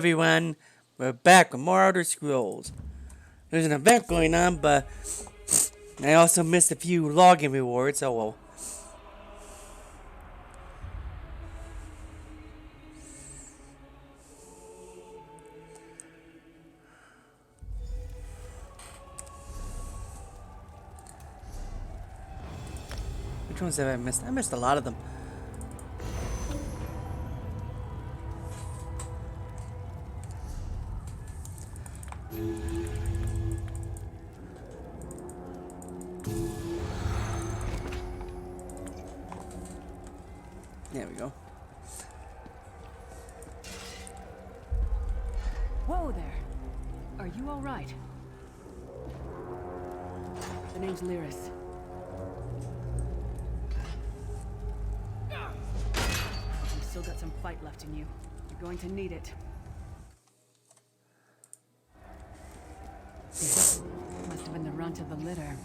Everyone, we're back with more Elder Scrolls. There's an event going on, but I also missed a few login rewards. Oh well. Which ones have I missed? I missed a lot of them. There we go. Whoa there. Are you all right? The name's Lyris. You've still got some fight left in you. You're going to need it. Must have been the runt of the litter.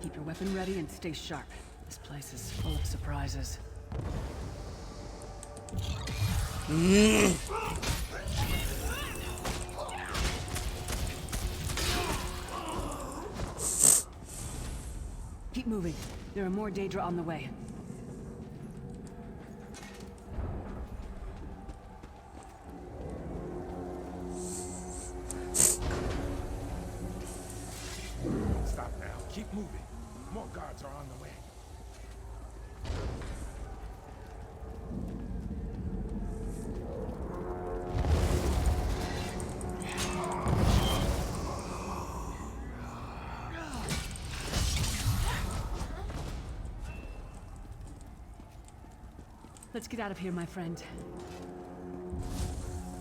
Keep your weapon ready and stay sharp. This place is full of surprises. Keep moving. There are more Daedra on the way. Stop now. Keep moving. More guards are on the way. Let's get out of here, my friend.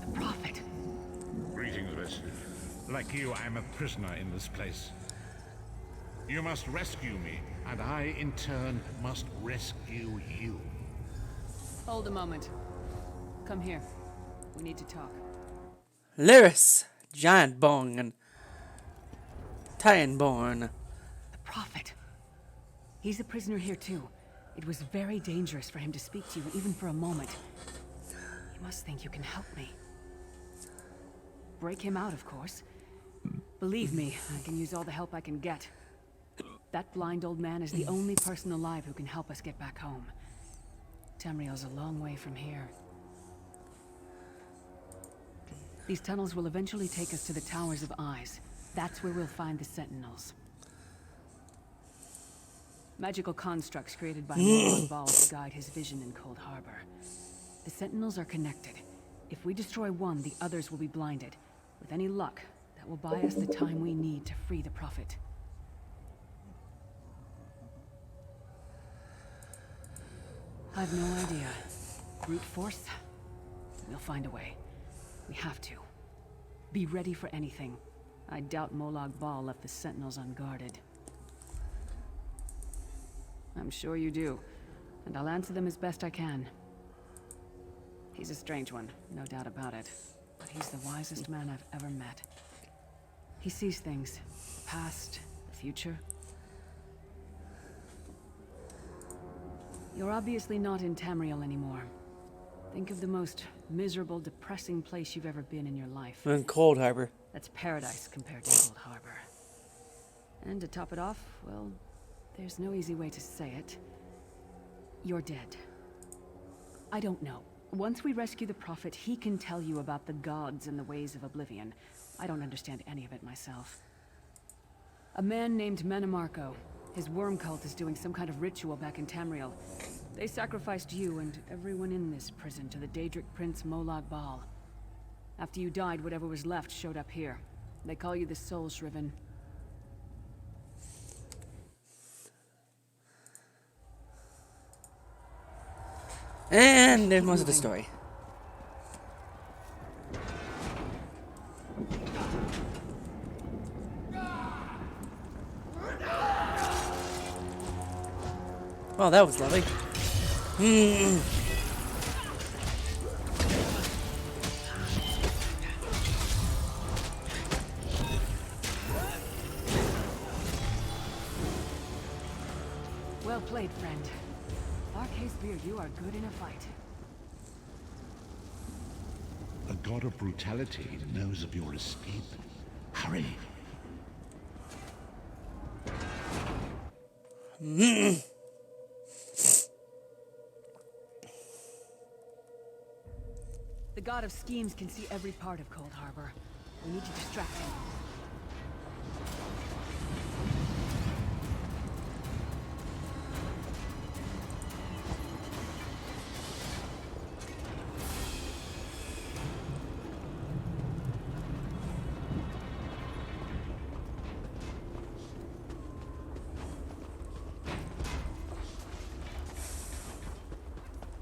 The Prophet. Greetings, Wesley. Like you, I'm a prisoner in this place. You must rescue me, and I, in turn, must rescue you. Hold a moment. Come here. We need to talk. Lyris, Giant Bong, and Titanborn. The Prophet. He's a prisoner here too. It was very dangerous for him to speak to you, even for a moment. You must think you can help me. Break him out, of course. Believe me, I can use all the help I can get. That blind old man is the only person alive who can help us get back home. Tamriel's a long way from here. These tunnels will eventually take us to the Towers of Eyes. That's where we'll find the Sentinels. Magical constructs created by Molag Bal to guide his vision in Cold Harbor. The Sentinels are connected. If we destroy one, the others will be blinded. With any luck, that will buy us the time we need to free the Prophet. I've no idea. Brute force? We'll find a way. We have to. Be ready for anything. I doubt Molag Bal left the Sentinels unguarded. I'm sure you do, and I'll answer them as best I can. He's a strange one, no doubt about it, but he's the wisest man I've ever met. He sees things, the past, the future. You're obviously not in Tamriel anymore. Think of the most miserable, depressing place you've ever been in your life. In Cold Harbor. That's paradise compared to Cold Harbor. And to top it off, well, there's no easy way to say it. You're dead. I don't know. Once we rescue the Prophet, he can tell you about the gods and the ways of Oblivion. I don't understand any of it myself. A man named Manamarco. His worm cult is doing some kind of ritual back in Tamriel. They sacrificed you and everyone in this prison to the Daedric Prince Molag Bal. After you died, whatever was left showed up here. They call you the Soul Shriven. And there's most of the story. Well, that was lovely. Well played, friend. Arcade Spear, you are good in a fight. god of brutality knows of your escape. Hurry! The god of schemes can see every part of Cold Harbor. We need to distract him.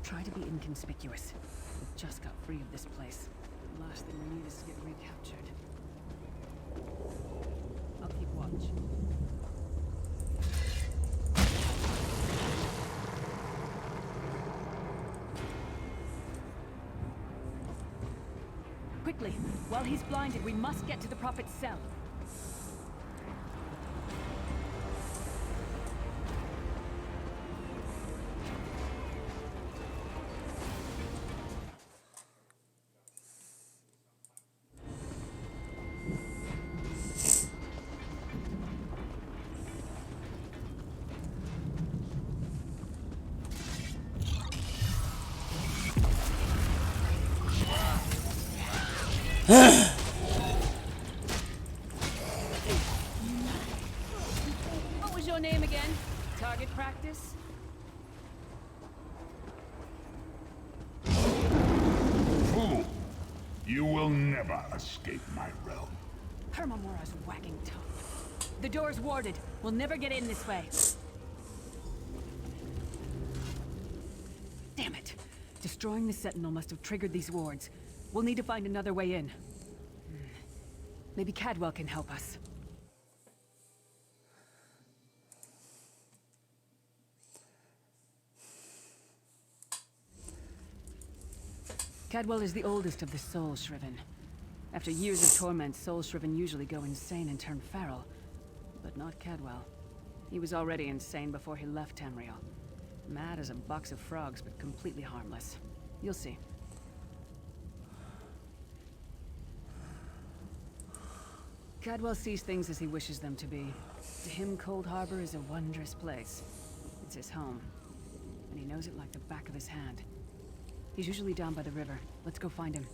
Try to be inconspicuous. We just got free of this place. The last thing we need is to get recaptured. I'll keep watch. Quickly! While he's blinded, we must get to the Prophet's cell. What was your name again? Target practice? Fool! You will never escape my realm. Hermamora's wagging tongue. The door's warded. We'll never get in this way. Damn it. Destroying the Sentinel must have triggered these wards. We'll need to find another way in. Maybe Cadwell can help us. Cadwell is the oldest of the Soul Shriven. After years of torment, Soul Shriven usually go insane and turn feral. But not Cadwell. He was already insane before he left Tamriel. Mad as a box of frogs, but completely harmless. You'll see. Cadwell sees things as he wishes them to be. To him, Cold Harbor is a wondrous place. It's his home. And he knows it like the back of his hand. He's usually down by the river. Let's go find him.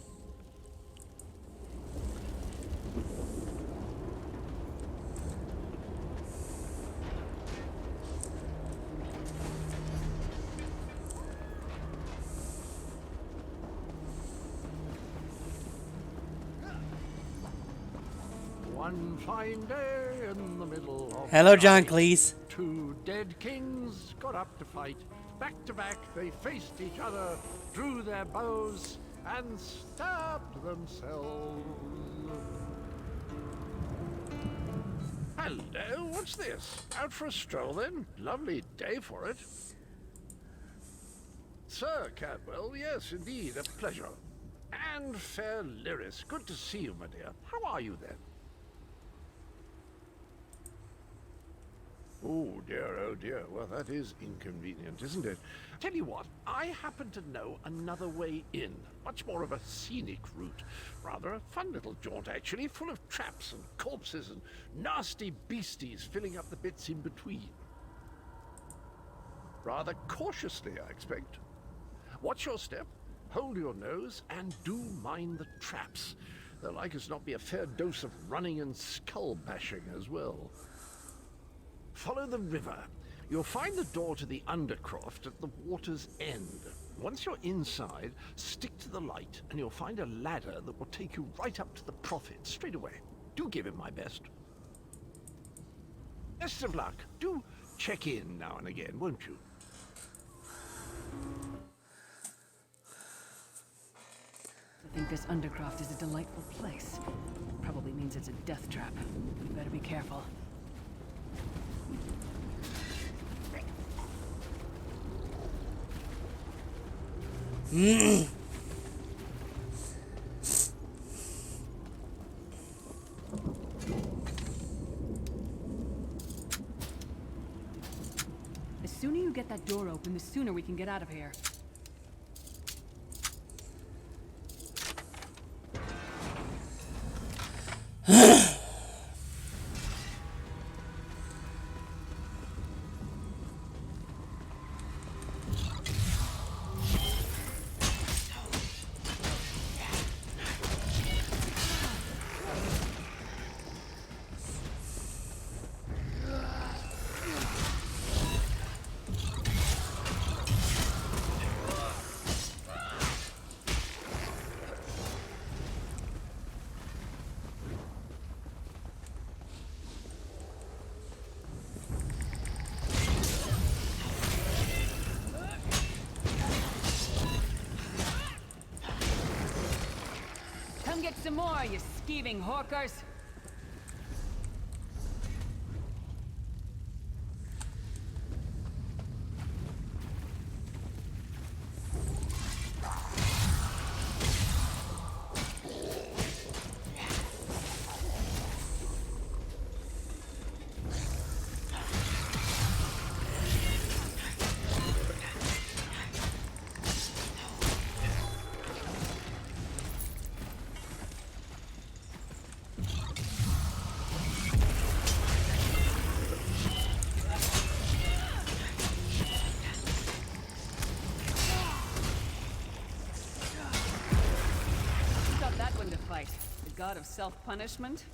One fine day in the middle of Hello, the John night, Cleese. two dead kings got up to fight. Back to back, they faced each other, drew their bows, and stabbed themselves. Hello, what's this? Out for a stroll then? Lovely day for it. Sir Cadwell, yes, indeed, a pleasure. And fair Lyris, good to see you, my dear. How are you then? Oh dear, well that is inconvenient, isn't it? Tell you what, I happen to know another way in. Much more of a scenic route. Rather a fun little jaunt actually, full of traps and corpses and nasty beasties filling up the bits in between. Rather cautiously, I expect. Watch your step, hold your nose, and do mind the traps. There'll like as not be a fair dose of running and skull bashing as well. Follow the river. You'll find the door to the Undercroft at the water's end. Once you're inside, stick to the light, and you'll find a ladder that will take you right up to the Prophet straight away. Do give him my best. Best of luck. Do check in now and again, won't you? I think this Undercroft is a delightful place. Probably means it's a death trap. We better be careful. The sooner you get that door open, the sooner we can get out of here. Come get some more, you skeeving hawkers. The god of self-punishment?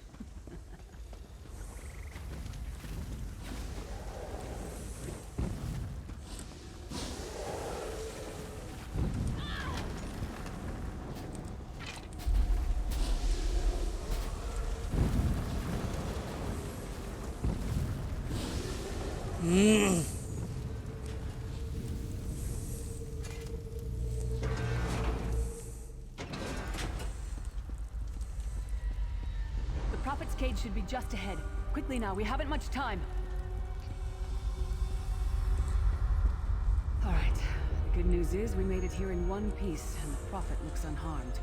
The Prophet's cage should be just ahead. Quickly now, we haven't much time. All right. The good news is we made it here in one piece, and the Prophet looks unharmed.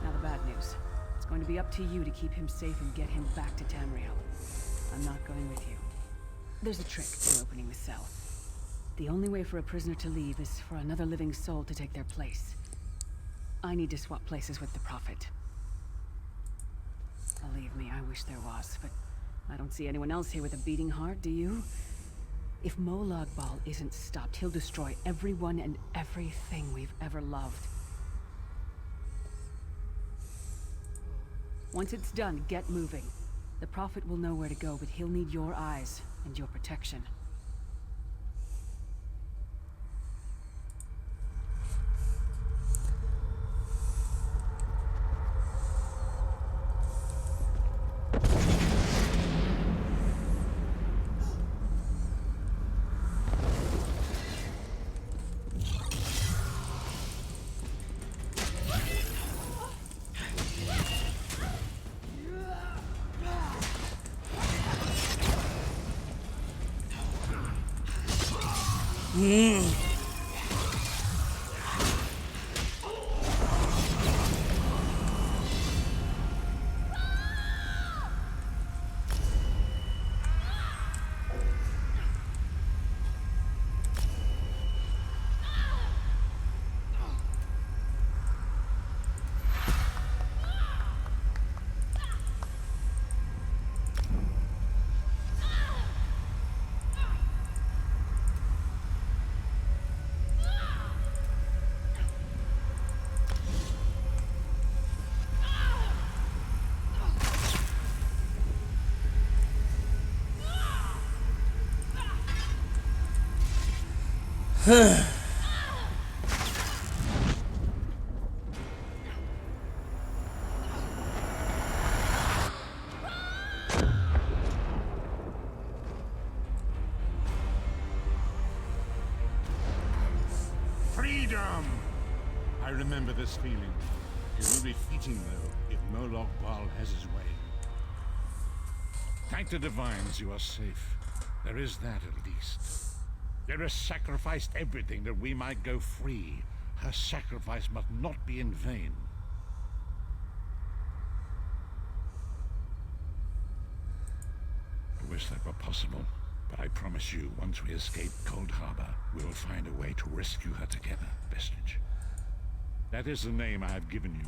Now the bad news. It's going to be up to you to keep him safe and get him back to Tamriel. I'm not going with you. There's a trick to opening the cell. The only way for a prisoner to leave is for another living soul to take their place. I need to swap places with the Prophet. Believe me, I wish there was, but I don't see anyone else here with a beating heart, do you? If Molag Bal isn't stopped, he'll destroy everyone and everything we've ever loved. Once it's done, get moving. The Prophet will know where to go, but he'll need your eyes and your protection. Freedom! I remember this feeling. It will be fleeting, though, if Molag Bal has his way. Thank the Divines you are safe. There is that at least. There sacrificed everything that we might go free. Her sacrifice must not be in vain. I wish that were possible, but I promise you, once we escape Cold Harbor, we will find a way to rescue her together, Vestige. That is the name I have given you,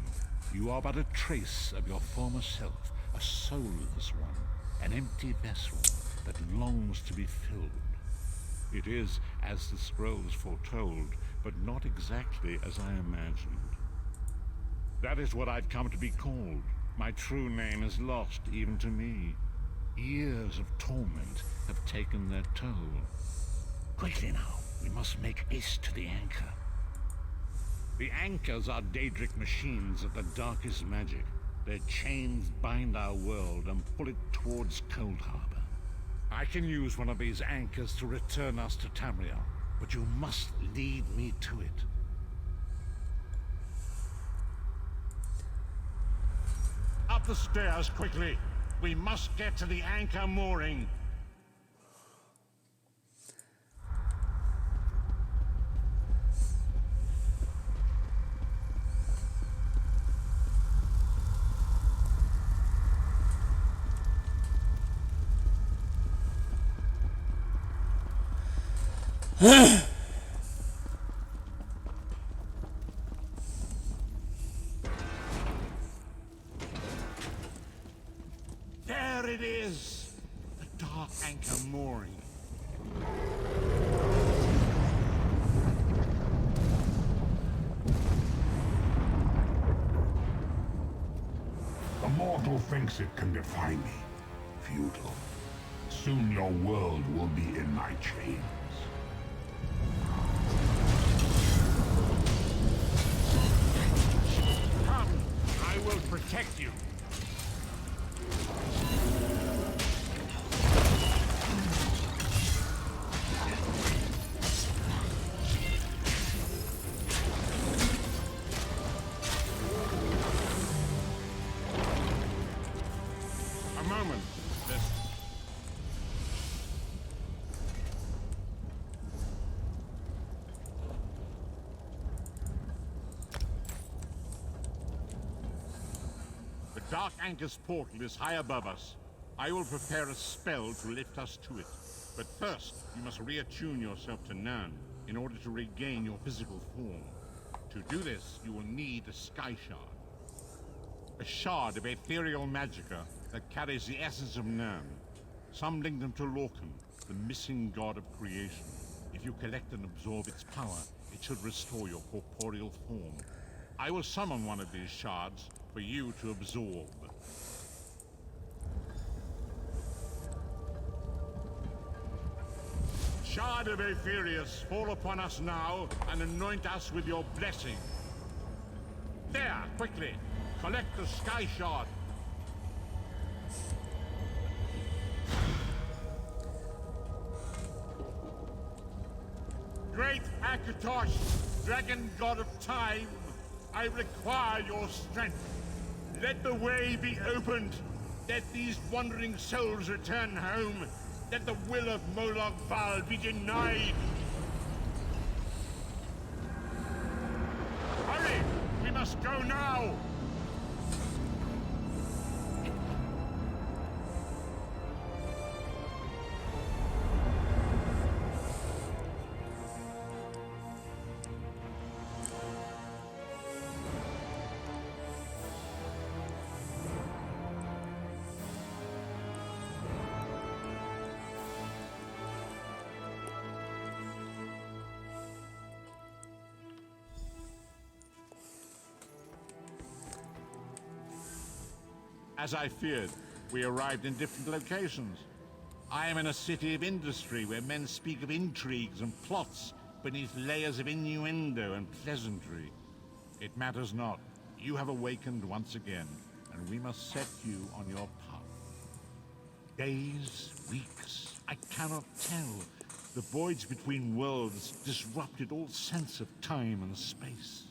You are but a trace of your former self, a soulless one, an empty vessel that longs to be filled. It is as the scrolls foretold, but not exactly as I imagined. That is what I've come to be called. My true name is lost even to me. Years of torment have taken their toll. Quickly now, we must make haste to the anchor. The anchors are Daedric machines of the darkest magic. Their chains bind our world and pull it towards Cold Harbor. I can use one of these anchors to return us to Tamriel, but you must lead me to it. Up the stairs, quickly! We must get to the anchor mooring. There it is! The dark anchor mooring. The mortal thinks it can defy me. Futile. Soon your world will be in my chains. Come, I will protect you. A moment. The Dark Anchor's portal is high above us. I will prepare a spell to lift us to it. But first, you must reattune yourself to Nern in order to regain your physical form. To do this, you will need a Sky Shard. A shard of ethereal magicka that carries the essence of Nern. Some link them to Lorcan, the missing god of creation. If you collect and absorb its power, it should restore your corporeal form. I will summon one of these shards for you to absorb. Shard of Aetherius, fall upon us now and anoint us with your blessing. There, quickly! Collect the Sky Shard. Great Akatosh, dragon god of time, I require your strength. Let the way be opened. Let these wandering souls return home. Let the will of Molag Bal be denied. Hurry! We must go now! As I feared, we arrived in different locations. I am in a city of industry where men speak of intrigues and plots beneath layers of innuendo and pleasantry. It matters not. You have awakened once again, and we must set you on your path. Days, weeks, I cannot tell. The voids between worlds disrupted all sense of time and space.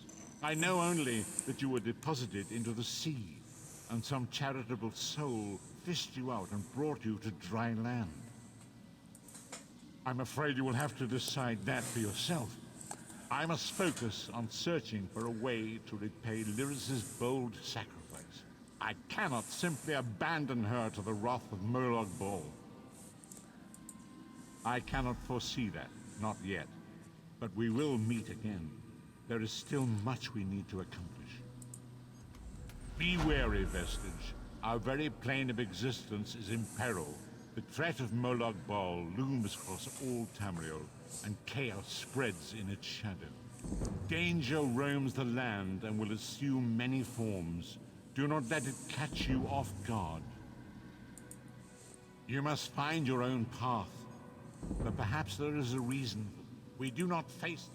I know only that you were deposited into the sea, and some charitable soul fished you out and brought you to dry land. I'm afraid you will have to decide that for yourself. I must focus on searching for a way to repay Lyris's bold sacrifice. I cannot simply abandon her to the wrath of Molag Bal. I cannot foresee that, not yet. But we will meet again. There is still much we need to accomplish. Be wary, Vestige. Our very plane of existence is in peril. The threat of Molag Bal looms across all Tamriel, and chaos spreads in its shadow. Danger roams the land and will assume many forms. Do not let it catch you off guard. You must find your own path, but perhaps there is a reason we do not face it.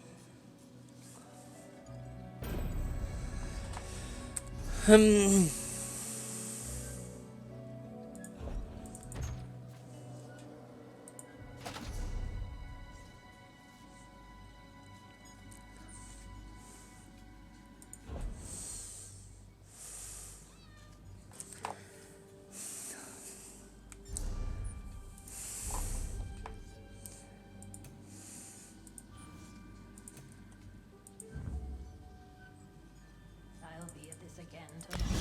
I'll be at this again tomorrow.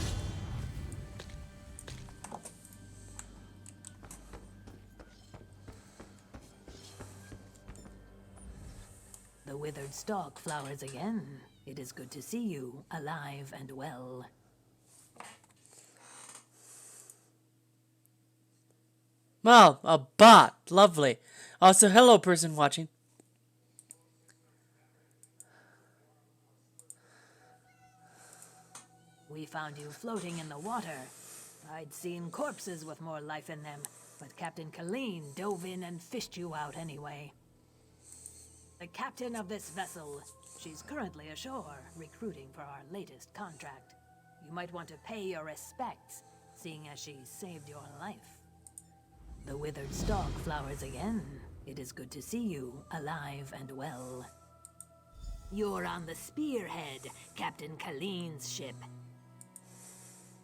The withered stalk flowers again. It is good to see you, alive and well. Wow, a bot. Lovely. Also, hello, person watching. We found you floating in the water. I'd seen corpses with more life in them, but Captain Colleen dove in and fished you out anyway. The captain of this vessel. She's currently ashore, recruiting for our latest contract. You might want to pay your respects, seeing as she saved your life. The withered stalk flowers again. It is good to see you, alive and well. You're on the Spearhead, Captain Colleen's ship.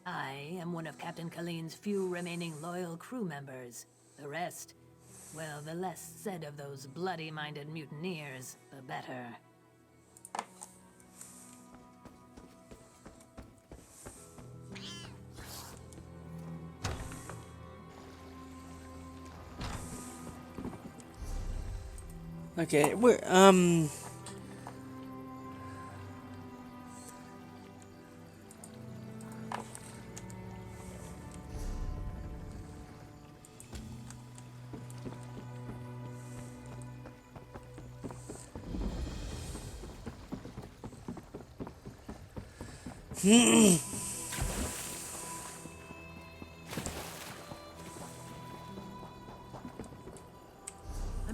I am one of Captain Colleen's few remaining loyal crew members. The rest, well, the less said of those bloody-minded mutineers, the better. Okay, we're, I'm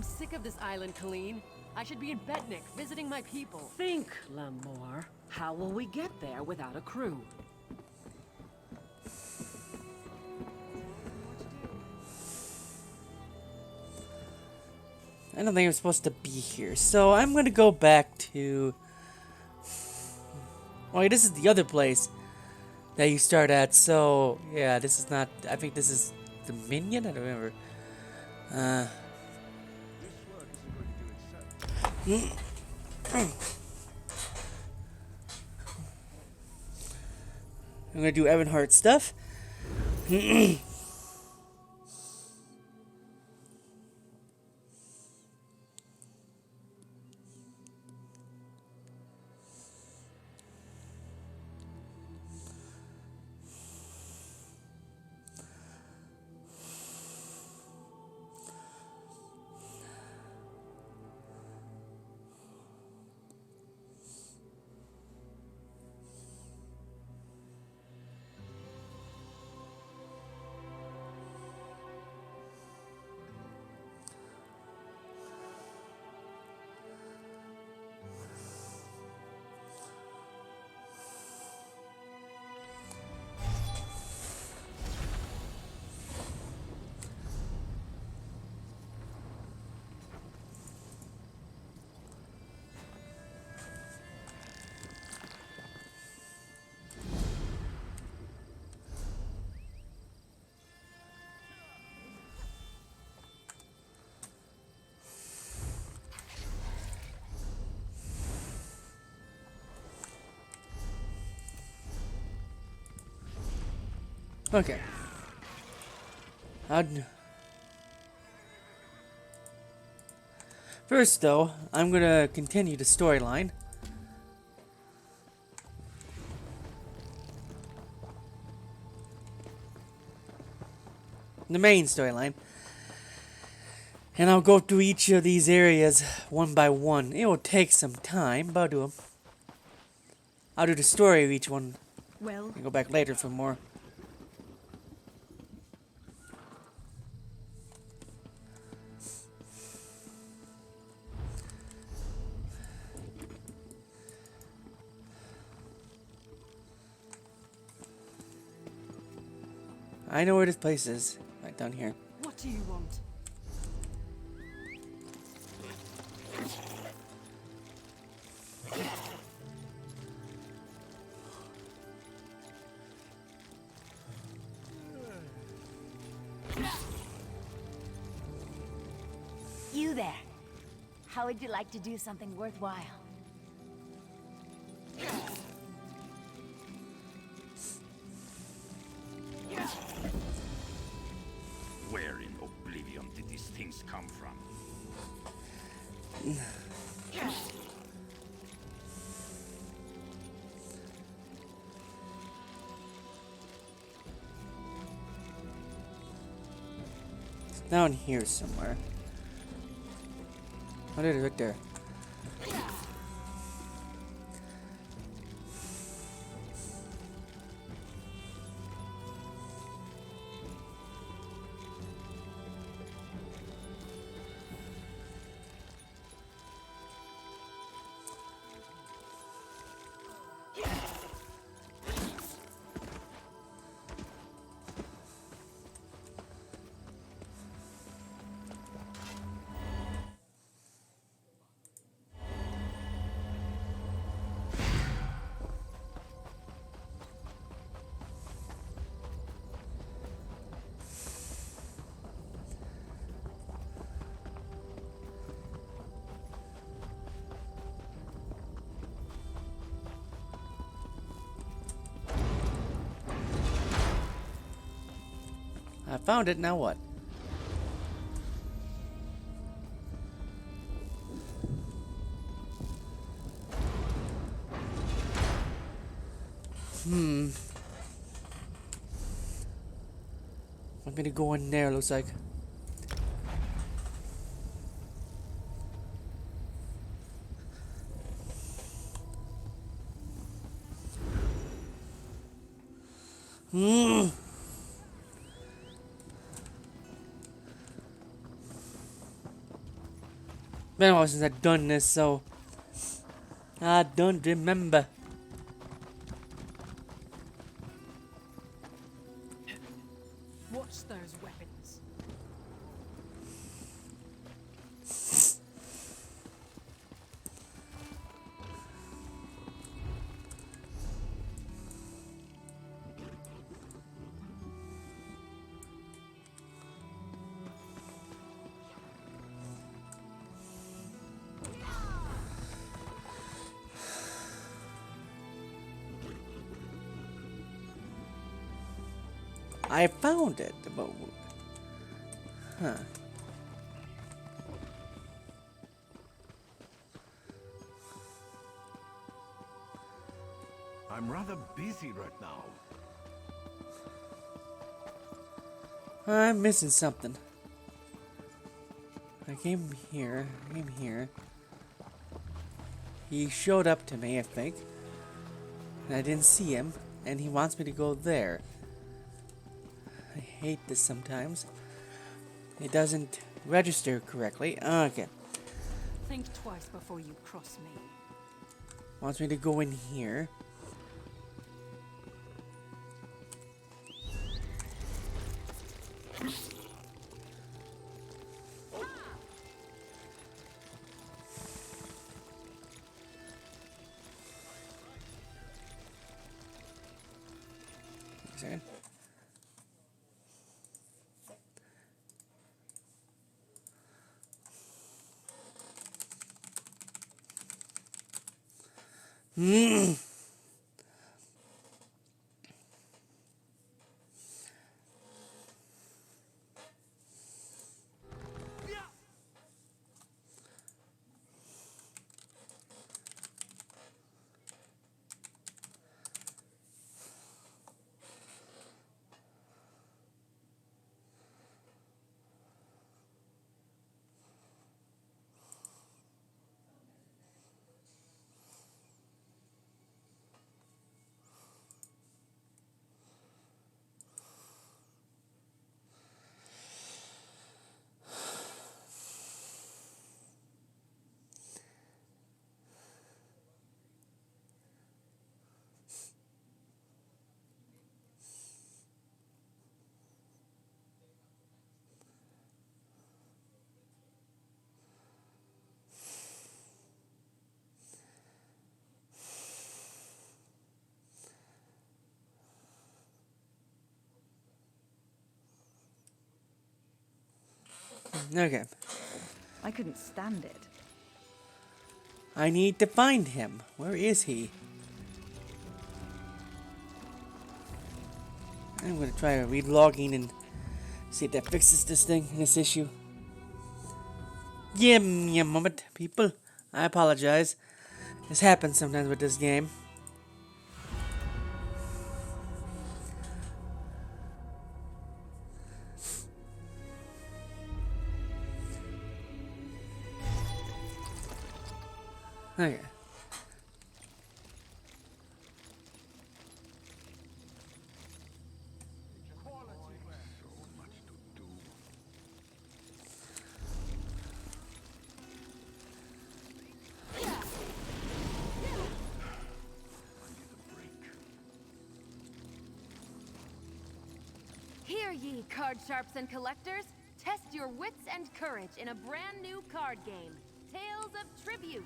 sick of this island, Colleen. I should be in Betnik, visiting my people. Think, Lemore. How will we get there without a crew? I don't think I'm supposed to be here, so I'm gonna go back to... Oh, wait, this is the other place that you start at, so... Yeah, this is not... I think this is the Minion? I don't remember. I'm gonna do Evan Hart stuff. Okay. First, though, I'm gonna continue the storyline. the main storyline. And I'll go through each of these areas one by one. It will take some time, but I'll do them. I'll do the story of each one Well, and go back later for more. I know where this place is. Right down here. what do you want? You there. How would you like to do something worthwhile? Where in oblivion did these things come from? It's down here somewhere. Oh, there it is, right there. I found it, now what? I'm gonna go in there, looks like. Been a while since I've done this, so I don't remember. Watch those weapons. I found it, but huh? I'm rather busy right now. I'm missing something. I came here. He showed up to me, I think, and I didn't see him, and he wants me to go there. I hate this sometimes. It doesn't register correctly. Okay. Think twice before you cross me. Wants me to go in here. Wait a second. Okay. I couldn't stand it. I need to find him. Where is he? I'm gonna try relogging and see if that fixes this issue. Give me a moment, people. I apologize. This happens sometimes with this game. Okay. Hear ye, card sharps and collectors. Test your wits and courage in a brand new card game, Tales of Tribute.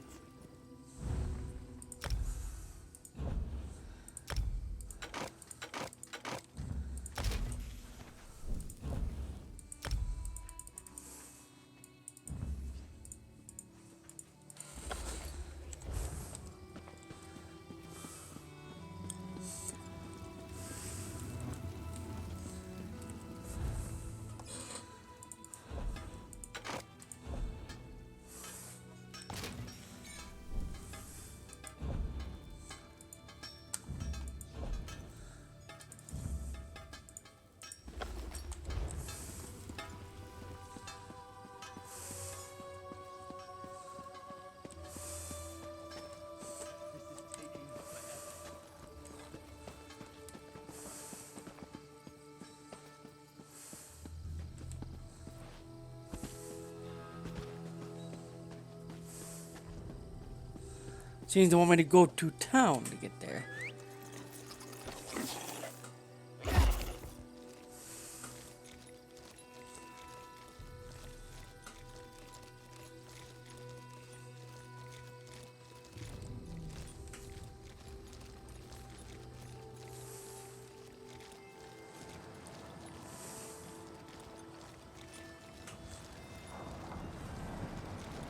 Seems they want me to go to town to get there.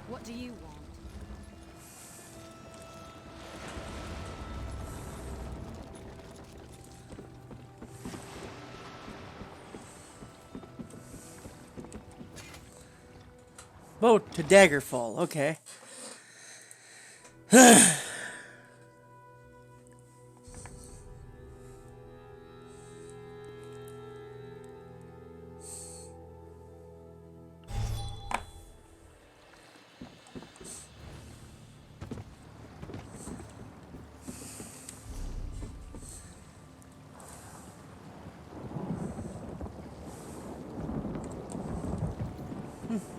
What do you want? Boat to Daggerfall, okay.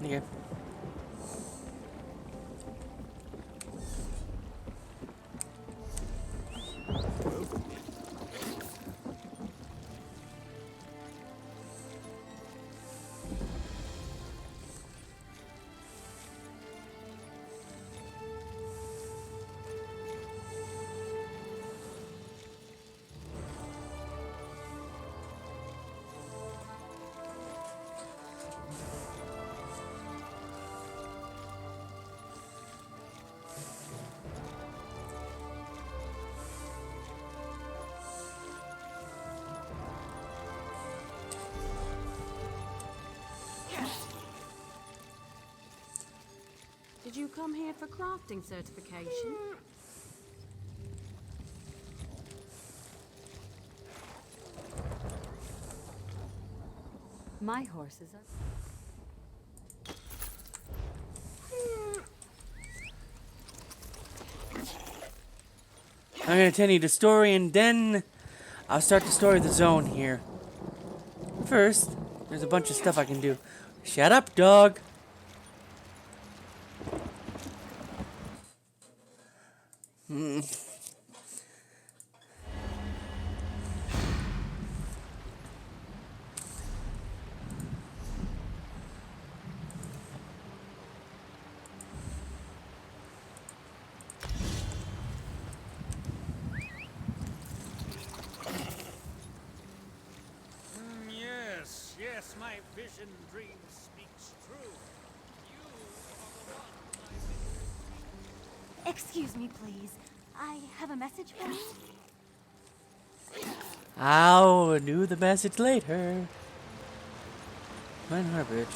Okay. Did you come here for crafting certification? My horses are... I'm gonna tell you the story and then I'll start the story of the zone here. First, there's a bunch of stuff I can do. Shut up, dog! Yes, my vision dream speaks true. Excuse me, please. I have a message for you. I'll do the message later. Mine Harbridge.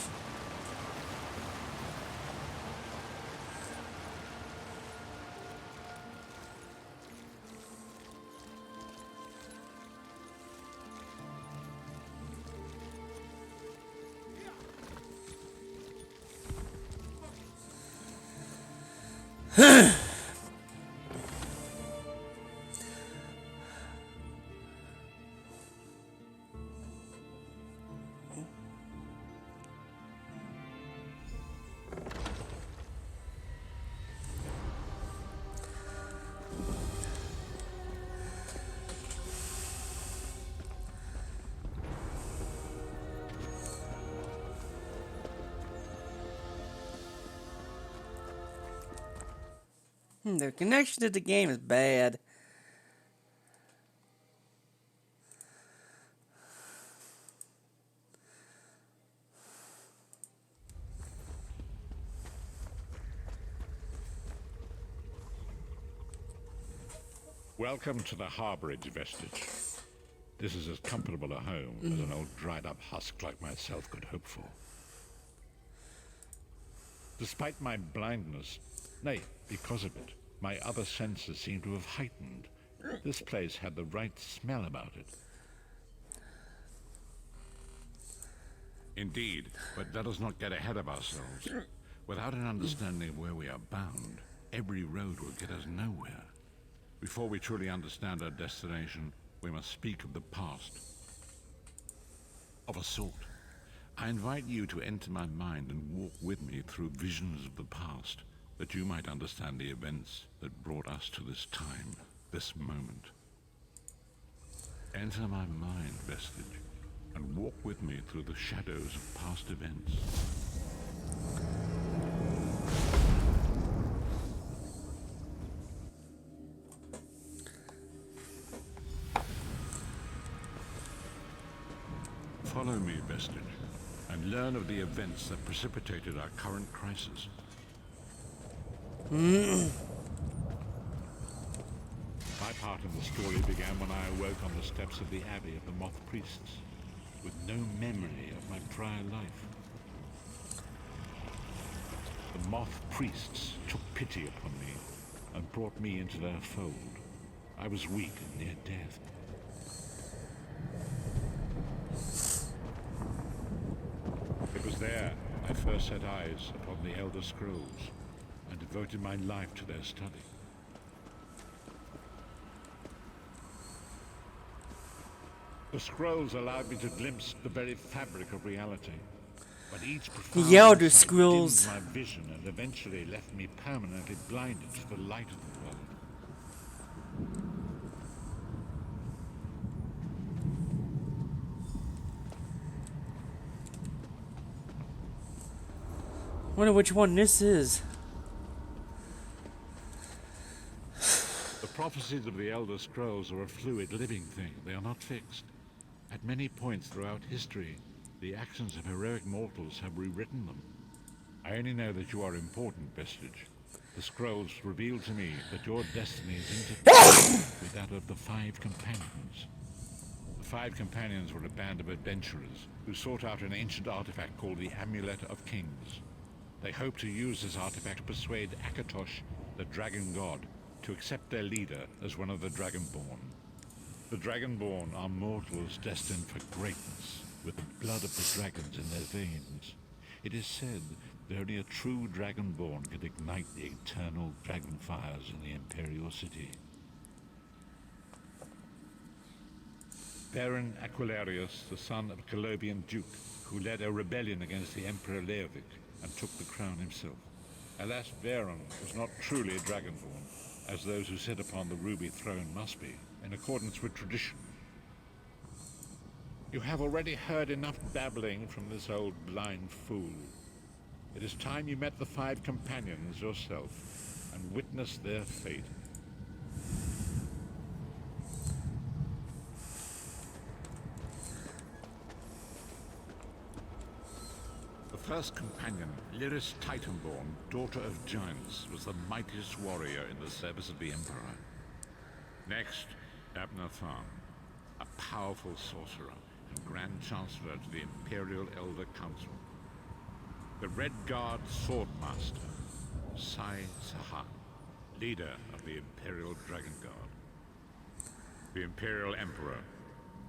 Their connection to the game is bad. Welcome to the Harborage, Vestige. This is as comfortable a home as an old dried-up husk like myself could hope for. Despite my blindness, nay, because of it, my other senses seem to have heightened. This place had the right smell about it. Indeed, but let us not get ahead of ourselves. Without an understanding of where we are bound, every road will get us nowhere. Before we truly understand our destination, we must speak of the past. Of a sort. I invite you to enter my mind and walk with me through visions of the past, that you might understand the events that brought us to this time, this moment. Enter my mind, Vestige, and walk with me through the shadows of past events. Follow me, Vestige, and learn of the events that precipitated our current crisis. My part in the story began when I awoke on the steps of the Abbey of the Moth Priests, with no memory of my prior life. The Moth Priests took pity upon me and brought me into their fold. I was weak and near death. It was there I first set eyes upon the Elder Scrolls and devoted my life to their study. The scrolls allowed me to glimpse the very fabric of reality, but each profound Elder insight Scrolls. dimmed my vision and eventually left me permanently blinded to the light of the world. Wonder which one this is. The prophecies of the Elder Scrolls are a fluid, living thing. They are not fixed. At many points throughout history, the actions of heroic mortals have rewritten them. I only know that you are important, Vestige. The scrolls reveal to me that your destiny is intertwined with that of the Five Companions. The Five Companions were a band of adventurers who sought out an ancient artifact called the Amulet of Kings. They hoped to use this artifact to persuade Akatosh, the Dragon God, to accept their leader as one of the Dragonborn. The Dragonborn are mortals destined for greatness, with the blood of the dragons in their veins. It is said that only a true Dragonborn can ignite the eternal dragon fires in the Imperial City. Baron Aquilarius, the son of a Colobian duke, who led a rebellion against the Emperor Leovic and took the crown himself. Alas, Baron was not truly a Dragonborn, as those who sit upon the ruby throne must be, in accordance with tradition. You have already heard enough babbling from this old blind fool. It is time you met the Five Companions yourself and witnessed their fate. The first companion, Lyris Titanborn, daughter of giants, was the mightiest warrior in the service of the Emperor. Next, Abner Tharn, a powerful sorcerer and Grand Chancellor to the Imperial Elder Council. The Red Guard Swordmaster, Sai Sahan, leader of the Imperial Dragon Guard. The Imperial Emperor,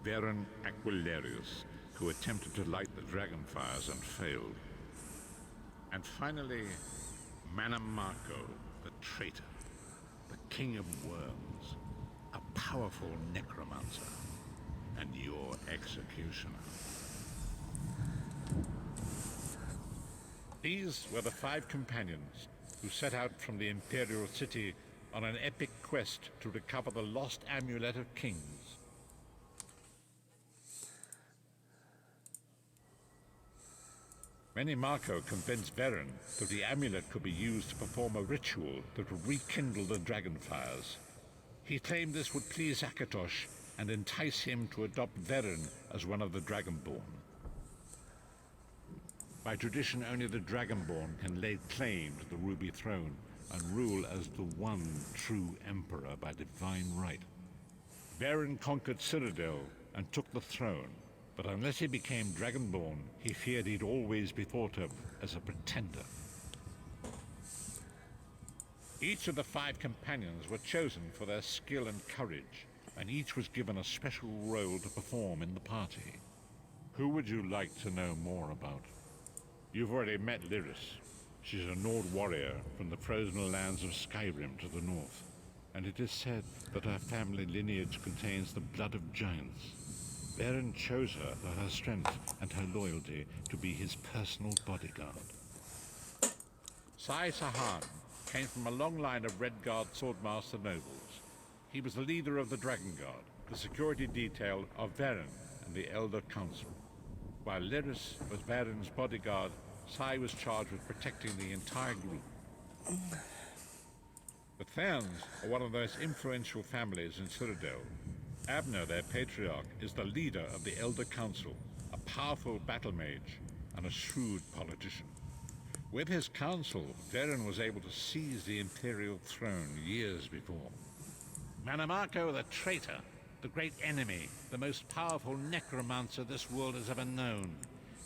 Varen Aquilarius, who attempted to light the dragon fires and failed. And finally, Mannimarco, the traitor, the King of Worms, a powerful necromancer, and your executioner. These were the 5 companions who set out from the Imperial City on an epic quest to recover the lost Amulet of Kings. Mannimarco convinced Varen that the amulet could be used to perform a ritual that would rekindle the dragon fires. He claimed this would please Akatosh and entice him to adopt Varen as one of the Dragonborn. By tradition, only the Dragonborn can lay claim to the Ruby Throne and rule as the one true Emperor by divine right. Varen conquered Cyrodiil and took the throne, but unless he became Dragonborn, he feared he'd always be thought of as a pretender. Each of the 5 companions were chosen for their skill and courage, and each was given a special role to perform in the party. Who would you like to know more about? You've already met Lyris. She's a Nord warrior from the frozen lands of Skyrim to the north, and it is said that her family lineage contains the blood of giants. Varen chose her for her strength and her loyalty to be his personal bodyguard. Sai Sahan came from a long line of Red Guard Swordmaster nobles. He was the leader of the Dragon Guard, the security detail of Varen and the Elder Council. While Lyris was Varen's bodyguard, Sai was charged with protecting the entire group. The Therns are one of the most influential families in Cyrodiil. Abner, their patriarch, is the leader of the Elder Council, a powerful battle mage and a shrewd politician. With his council, Varen was able to seize the Imperial throne years before. Mannimarco the traitor, the great enemy, the most powerful necromancer this world has ever known.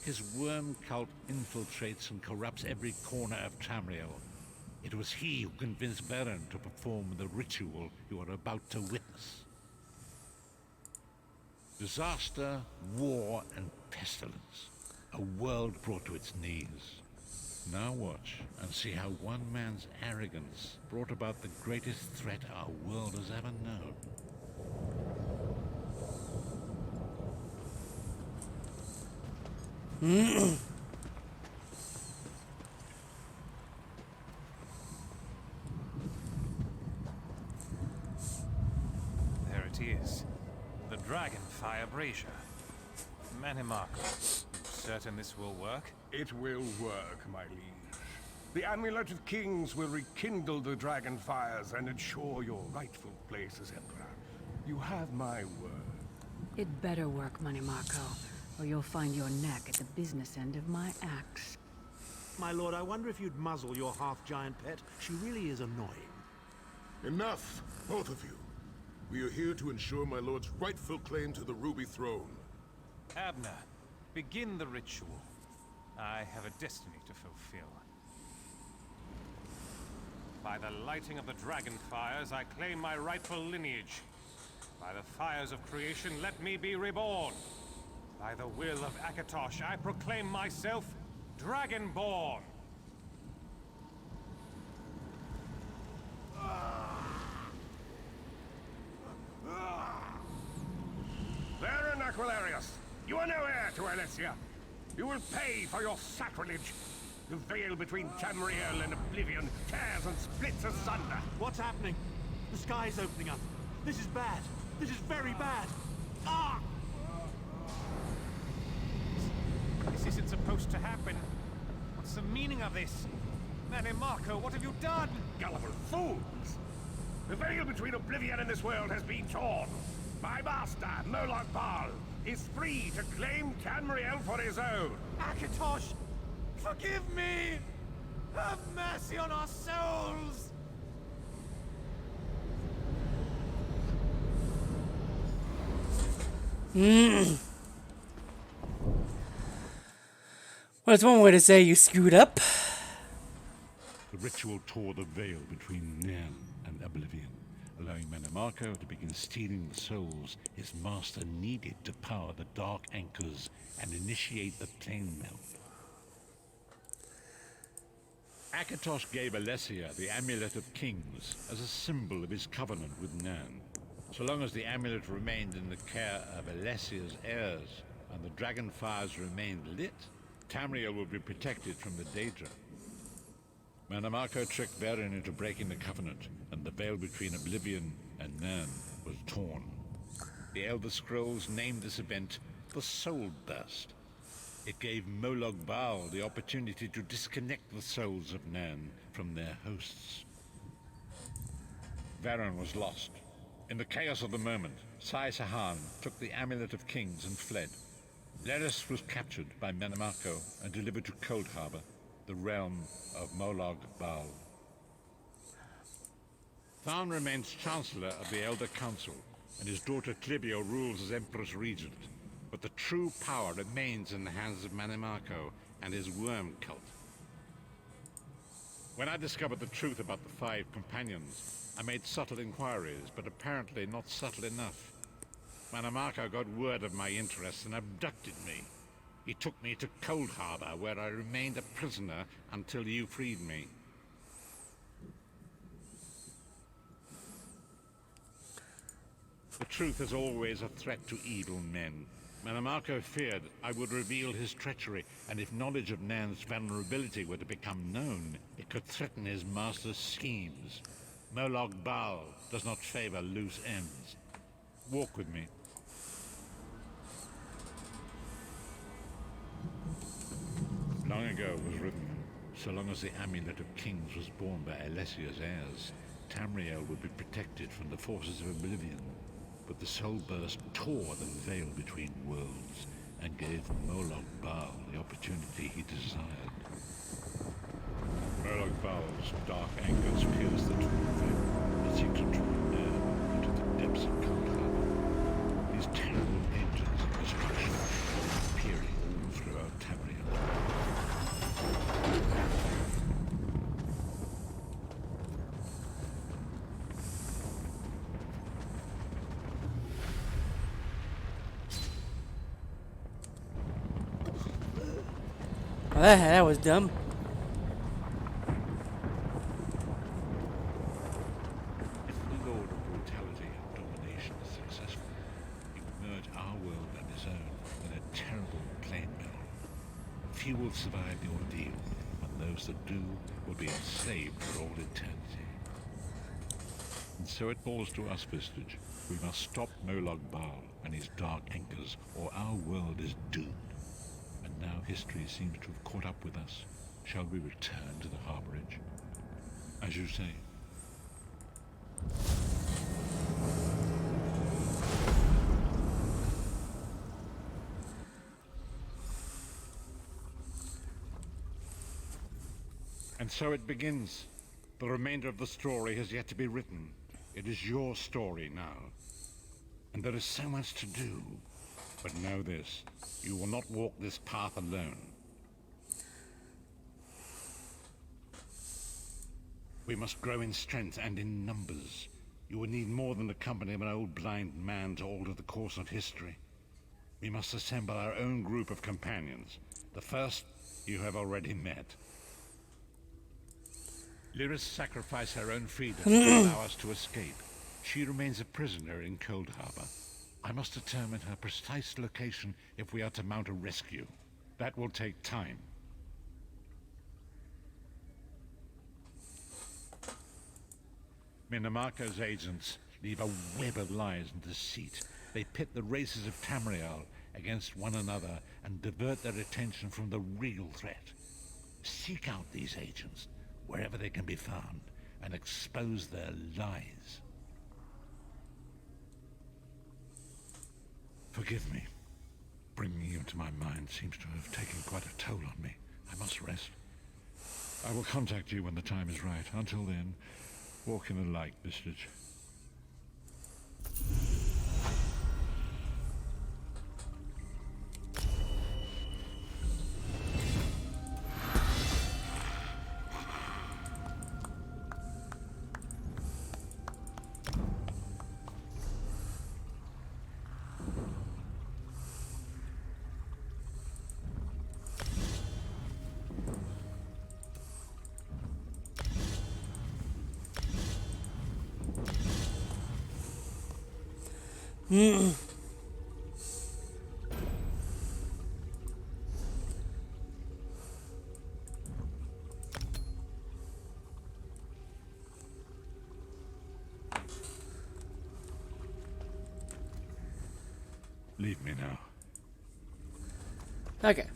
His worm cult infiltrates and corrupts every corner of Tamriel. It was he who convinced Varen to perform the ritual you are about to witness. Disaster, war, and pestilence. A world brought to its knees. Now watch and see how one man's arrogance brought about the greatest threat our world has ever known. There it is. The Dragonfire Brazier. Mannimarco, certain this will work? It will work, my liege. The Amulet of Kings will rekindle the dragon fires and ensure your rightful place as Emperor. You have my word. It better work, Mannimarco, or you'll find your neck at the business end of my axe. My lord, I wonder if you'd muzzle your half-giant pet. She really is annoying. Enough, both of you. We are here to ensure my lord's rightful claim to the Ruby Throne. Abner, begin the ritual. I have a destiny to fulfill. By the lighting of the dragon fires, I claim my rightful lineage. By the fires of creation, let me be reborn. By the will of Akatosh, I proclaim myself Dragonborn. Varen Aquilarius, you are no heir to Alessia. You will pay for your sacrilege. The veil between Tamriel and Oblivion tears and splits asunder. What's happening? The sky's opening up. This is bad. This is very bad. Ah! This isn't supposed to happen. What's the meaning of this? Mannimarco, what have you done? Gullible fools! The veil between Oblivion and this world has been torn. My master, Moloch Bal, is free to claim Tamriel for his own. Akatosh! Forgive me! Have mercy on our souls! Well, it's one way to say you screwed up. The ritual tore the veil between Nan and Oblivion, allowing Mannimarco to begin stealing the souls his master needed to power the Dark Anchors and initiate the plane melt. Akatosh gave Alessia the Amulet of Kings as a symbol of his covenant with Nan. So long as the amulet remained in the care of Alessia's heirs and the dragon fires remained lit, Tamriel would be protected from the Daedra. Mannimarco tricked Varen into breaking the covenant, and the veil between Oblivion and Nan was torn. The Elder Scrolls named this event the Soul Burst. It gave Molag Bal the opportunity to disconnect the souls of Nan from their hosts. Varen was lost. In the chaos of the moment, Sai Sahan took the Amulet of Kings and fled. Leris was captured by Mannimarco and delivered to Cold Harbor, the realm of Molag Bal. Tharn remains Chancellor of the Elder Council, and his daughter Clibio rules as Empress Regent. But the true power remains in the hands of Mannimarco and his worm cult. When I discovered the truth about the 5 companions, I made subtle inquiries, but apparently not subtle enough. Mannimarco got word of my interests and abducted me. He took me to Cold Harbor, where I remained a prisoner until you freed me. The truth is always a threat to evil men. Mannimarco feared I would reveal his treachery, and if knowledge of Nan's vulnerability were to become known, it could threaten his master's schemes. Molag Bal does not favor loose ends. Walk with me. Long ago it was written, so long as the Amulet of Kings was borne by Alessia's heirs, Tamriel would be protected from the forces of Oblivion. But the Soul Burst tore the veil between worlds and gave Molag Bal the opportunity he desired. Molag Bal's dark anchors pierced the twin veil and seemed to draw Nan into the depths of Cold Harbor. These terrible engines of destruction were appearing all throughout Tamriel. Well, that was dumb. If the Lord of Brutality and Domination is successful, he will merge our world and his own in a terrible plane melt. Few will survive the ordeal, and those that do will be enslaved for all eternity. And so it falls to us, Vistage. We must stop Molag Bal and his dark anchors, or our world is doomed. And now history seems to have caught up with us. Shall we return to the harborage? As you say. And so it begins. The remainder of the story has yet to be written. It is your story now. And there is so much to do. But know this, you will not walk this path alone. We must grow in strength and in numbers. You will need more than the company of an old blind man to alter the course of history. We must assemble our own group of companions. The first you have already met. Lyris sacrificed her own freedom to allow us to escape. She remains a prisoner in Cold Harbor. I must determine her precise location if we are to mount a rescue. That will take time. Mannimarco's agents leave a web of lies and deceit. They pit the races of Tamriel against one another and divert their attention from the real threat. Seek out these agents, wherever they can be found, and expose their lies. Forgive me. Bringing you into my mind seems to have taken quite a toll on me. I must rest. I will contact you when the time is right. Until then, walk in the light, Bistich. Leave me now. Okay.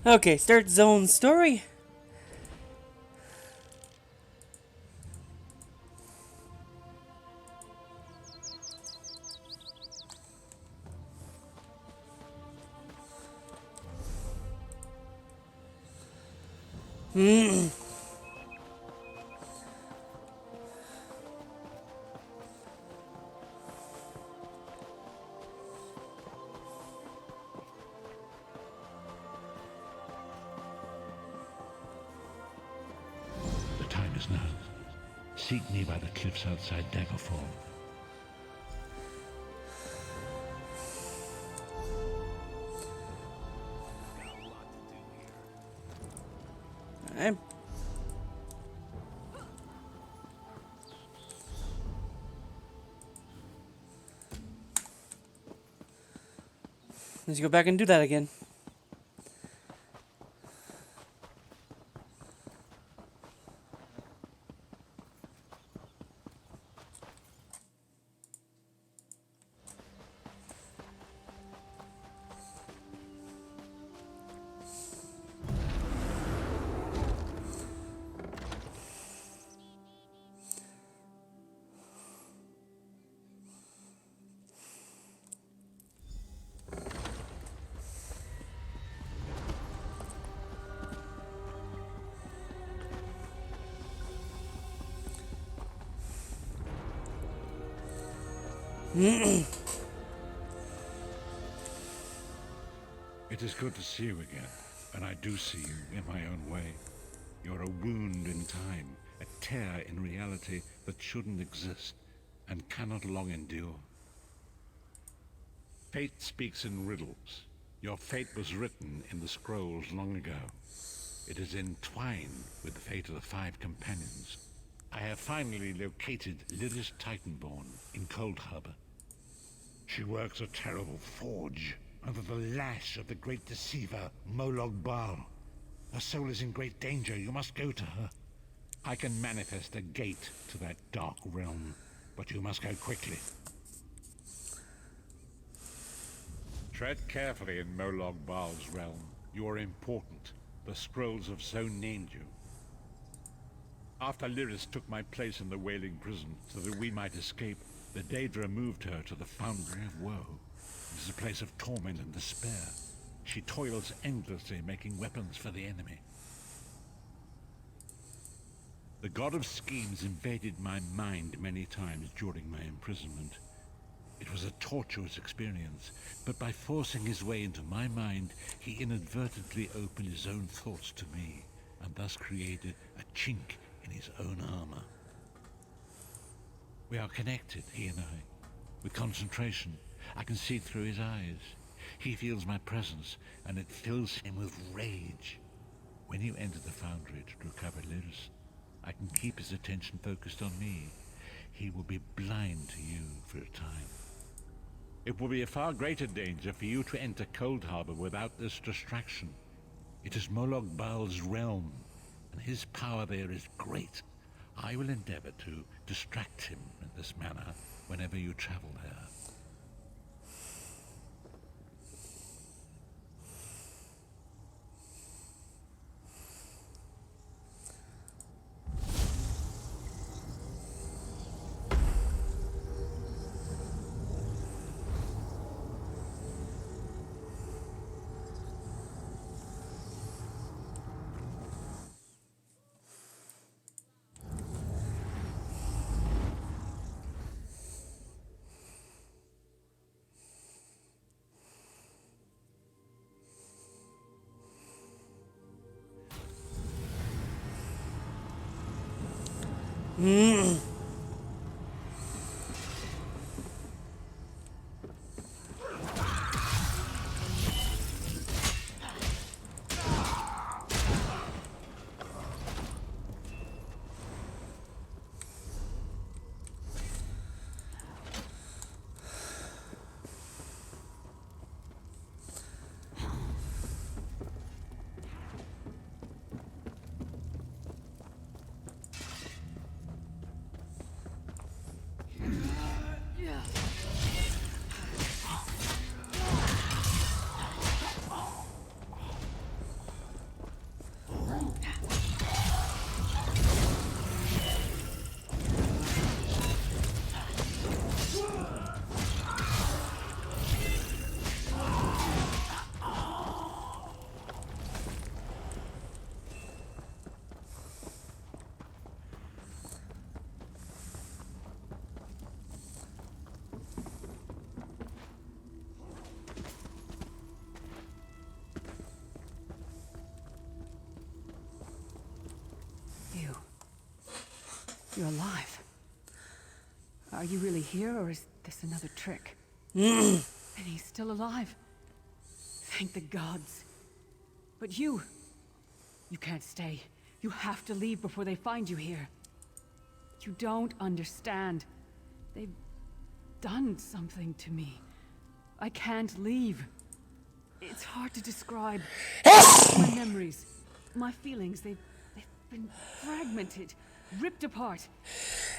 Okay, start zone story. The time is now. Seek me by the cliffs outside Daggerfall. Alright. Let's go back and do that again. It is good to see you again, and I do see you in my own way. You're a wound in time, a tear in reality that shouldn't exist and cannot long endure. Fate speaks in riddles. Your fate was written in the scrolls long ago. It is entwined with the fate of the 5 companions. I have finally located Lyris Titanborn in Cold Harbor. She works a terrible forge under the lash of the great deceiver, Molag Bal. Her soul is in great danger. You must go to her. I can manifest a gate to that dark realm, but you must go quickly. Tread carefully in Molag Bal's realm. You are important. The scrolls have so named you. After Lyris took my place in the Wailing Prison so that we might escape, the Daedra moved her to the Foundry of Woe. It is a place of torment and despair. She toils endlessly making weapons for the enemy. The God of Schemes invaded my mind many times during my imprisonment. It was a tortuous experience, but by forcing his way into my mind, he inadvertently opened his own thoughts to me, and thus created a chink in his own armor. We are connected, he and I. With concentration, I can see through his eyes. He feels my presence, and it fills him with rage. When you enter the foundry to recover Lyris, I can keep his attention focused on me. He will be blind to you for a time. It will be a far greater danger for you to enter Cold Harbor without this distraction. It is Molag Bal's realm, and his power there is great. I will endeavor to distract him in this manner whenever you travel there. You're alive. Are you really here, or is this another trick? And he's still alive. Thank the gods. But you can't stay. You have to leave before they find you here. You don't understand. They've done something to me. I can't leave. It's hard to describe. My memories, my feelings, they've been fragmented. Ripped apart.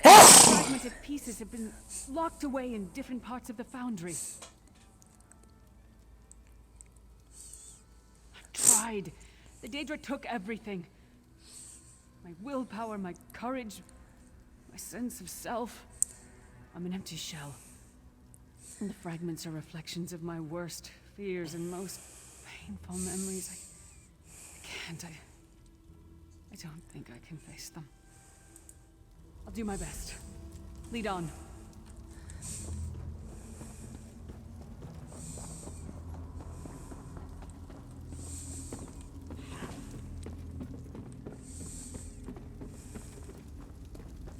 Fragmented pieces have been locked away in different parts of the foundry. I've tried. The Daedra took everything. My willpower, my courage, my sense of self. I'm an empty shell. And the fragments are reflections of my worst fears and most painful memories. I don't think I can face them. I'll do my best. Lead on.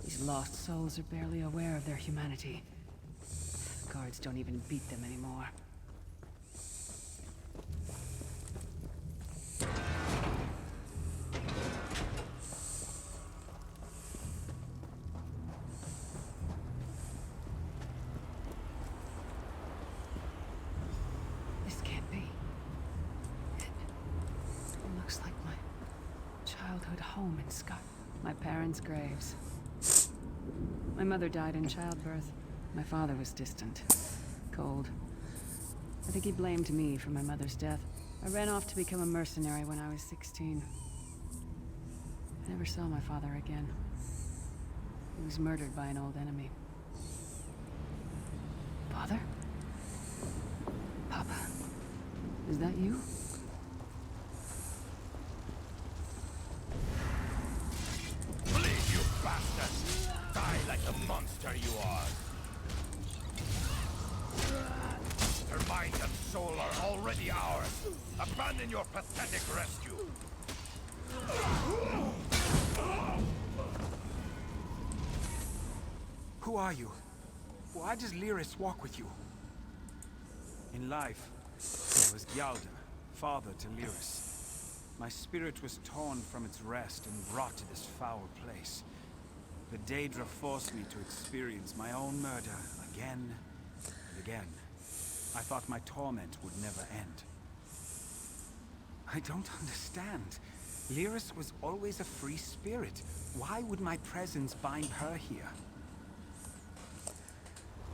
These lost souls are barely aware of their humanity. The guards don't even beat them anymore. Home in Scott. My parents' graves. My mother died in childbirth. My father was distant. Cold. I think he blamed me for my mother's death. I ran off to become a mercenary when I was 16. I never saw my father again. He was murdered by an old enemy. Father? Papa? Is that you? Bastard! Die like the monster you are! Her mind and soul are already ours! Abandon your pathetic rescue! Who are you? Why does Lyris walk with you? In life, I was Gyalda, father to Lyris. My spirit was torn from its rest and brought to this foul place. The Daedra forced me to experience my own murder again and again. I thought my torment would never end. I don't understand. Lyris was always a free spirit. Why would my presence bind her here?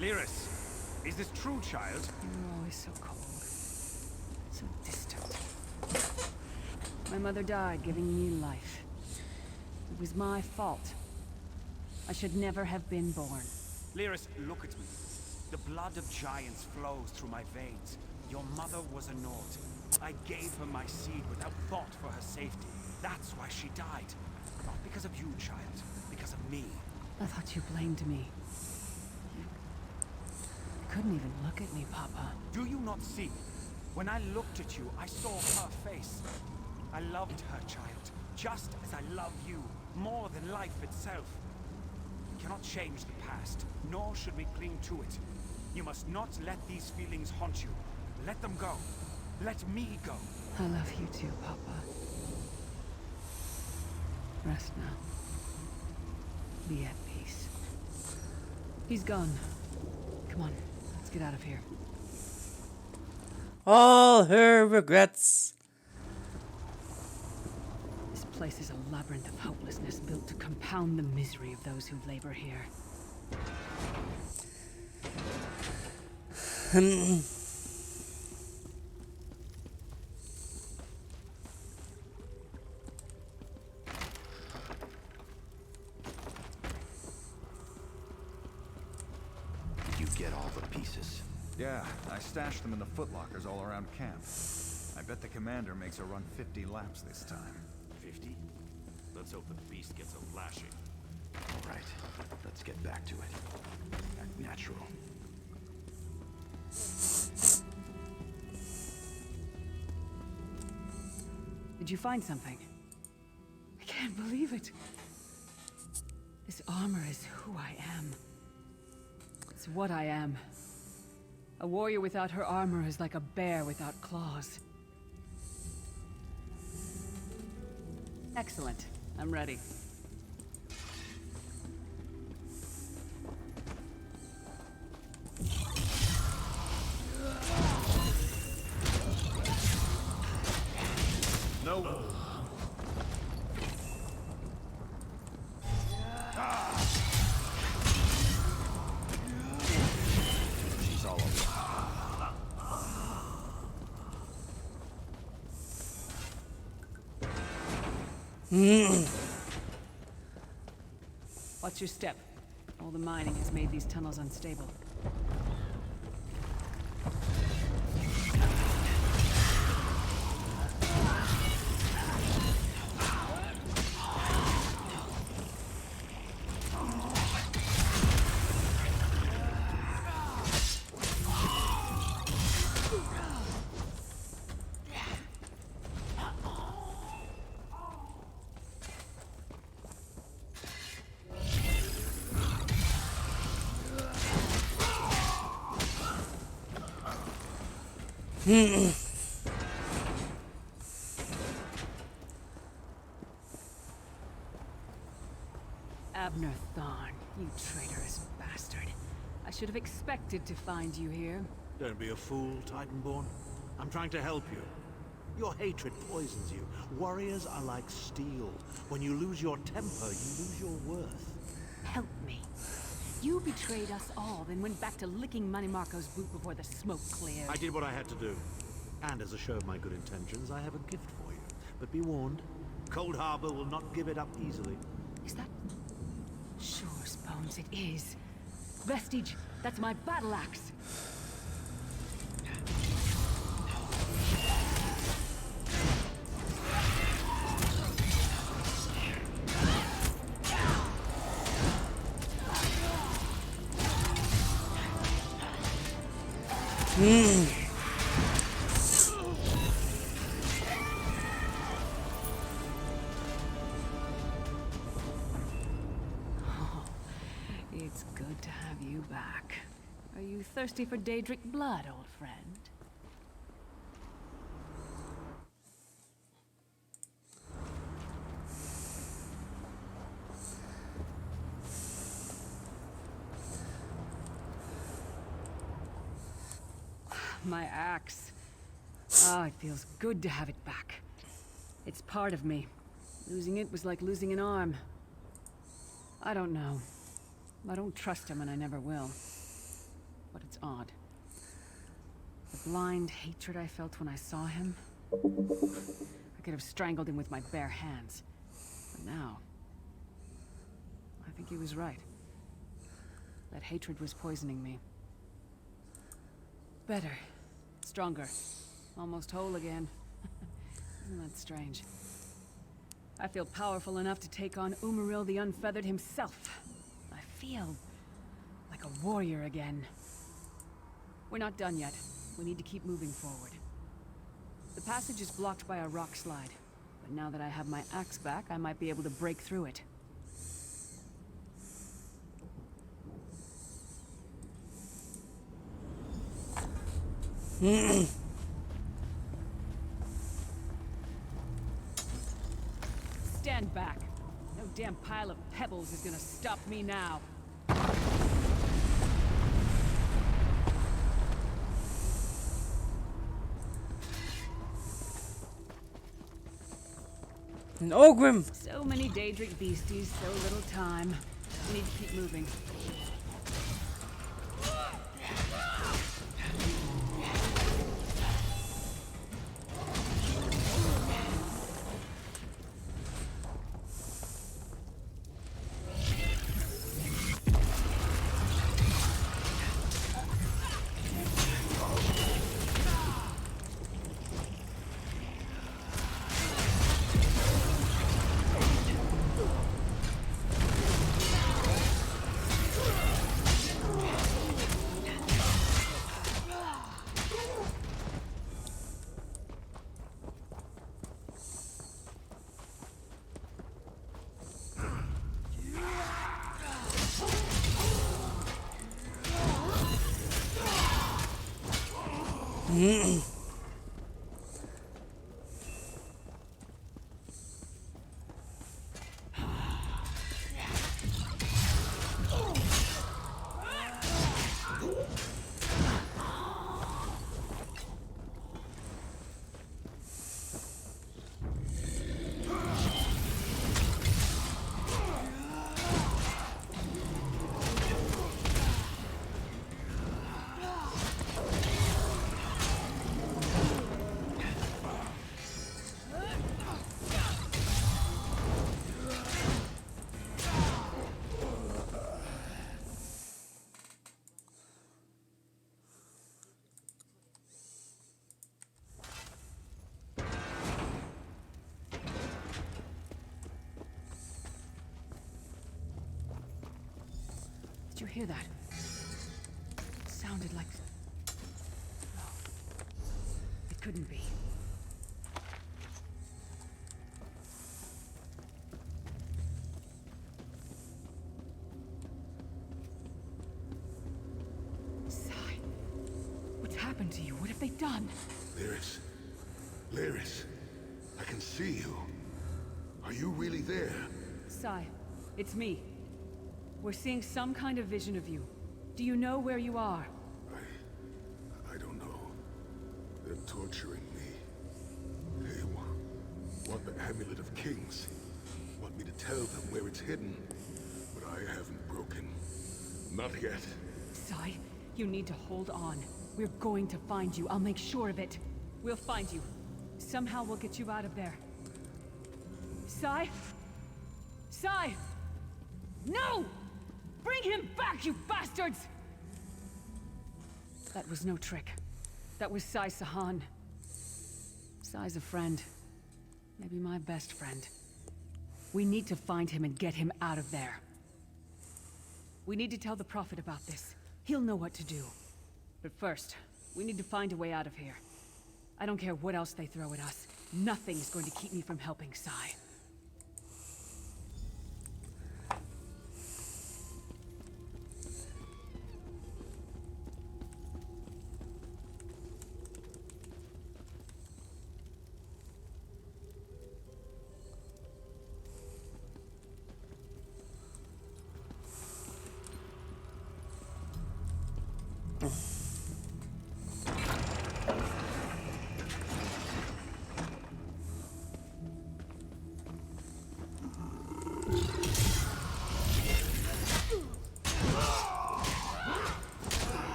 Lyris, is this true, child? You're always so cold. So distant. My mother died giving me life. It was my fault. I should never have been born. Lyris, look at me. The blood of giants flows through my veins. Your mother was a Nord. I gave her my seed without thought for her safety. That's why she died. Not because of you, child. Because of me. I thought you blamed me. You couldn't even look at me, Papa. Do you not see? When I looked at you, I saw her face. I loved her, child. Just as I love you. More than life itself. We cannot change the past, nor should we cling to it. You must not let these feelings haunt you. Let them go. Let me go. I love you too, Papa. Rest now. Be at peace. He's gone. Come on, let's get out of here. All her regrets. This place is a labyrinth of hopelessness built to compound the misery of those who labor here. You get all the pieces. Yeah, I stashed them in the footlockers all around camp. I bet the commander makes her run 50 laps this time. 50? Let's hope the beast gets a lashing. All right, let's get back to it. Act natural. Did you find something? I can't believe it. This armor is who I am. It's what I am. A warrior without her armor is like a bear without claws. Excellent. I'm ready. No. She's all over. Watch your step. All the mining has made these tunnels unstable. Abner Thorn, you traitorous bastard. I should have expected to find you here. Don't be a fool, Titanborn. I'm trying to help you. Your hatred poisons you. Warriors are like steel. When you lose your temper, you lose your worth. Help me. You betrayed us all, then went back to licking Manny Marco's boot before the smoke cleared. I did what I had to do. And as a show of my good intentions, I have a gift for you. But be warned, Cold Harbor will not give it up easily. Is that... Sure, Bones, it is. Vestige, that's my battle axe. It's good to have you back. Are you thirsty for Daedric blood, old friend? My axe. Ah, it feels good to have it back. It's part of me. Losing it was like losing an arm. I don't know. I don't trust him and I never will. But it's odd. The blind hatred I felt when I saw him. I could have strangled him with my bare hands. But now... I think he was right. That hatred was poisoning me. Better. Stronger. Almost whole again. Isn't that strange? I feel powerful enough to take on Umaril the Unfeathered himself. I feel like a warrior again. We're not done yet. We need to keep moving forward. The passage is blocked by a rock slide, but now that I have my axe back, I might be able to break through it. Stand back. No damn pile of pebbles is gonna stop me now. An Ogrim! So many Daedric beasties, so little time. We need to keep moving. Did you hear that? It sounded like... No. It couldn't be. Sai, what's happened to you? What have they done? Lyris. Lyris. I can see you. Are you really there? Sai, it's me. We're seeing some kind of vision of you. Do you know where you are? I don't know. They're torturing me. They want the Amulet of Kings. Want me to tell them where it's hidden. But I haven't broken. Not yet. Sai, you need to hold on. We're going to find you. I'll make sure of it. We'll find you. Somehow we'll get you out of there. Sai? Sai! No! Bring him back, you bastards! That was no trick. That was Sai Sahan. Sai's a friend. Maybe my best friend. We need to find him and get him out of there. We need to tell the Prophet about this. He'll know what to do. But first, we need to find a way out of here. I don't care what else they throw at us. Nothing's going to keep me from helping Sai.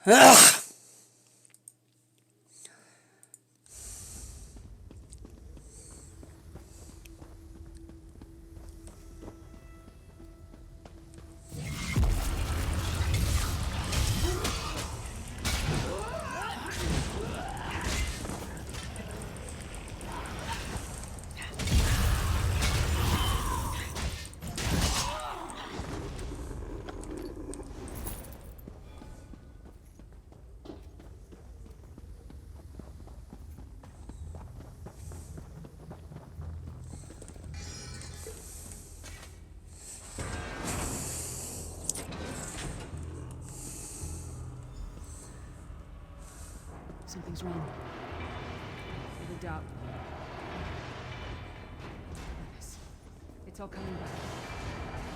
Ugh! Something's wrong. With a doubt. Yes. It's all coming back.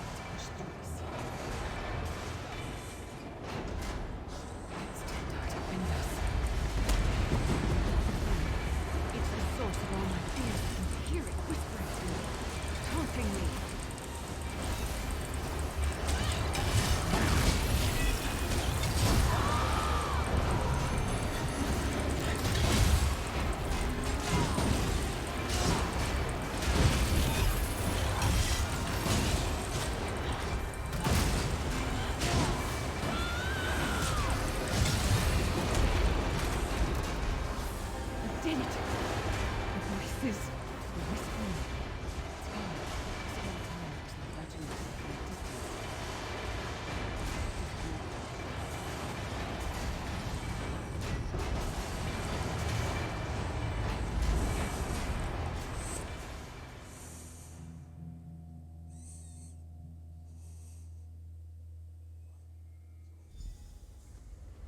Let's push through this. It's too dark to wind us. It's the source of all my fears. I can hear it whispering to me, taunting me.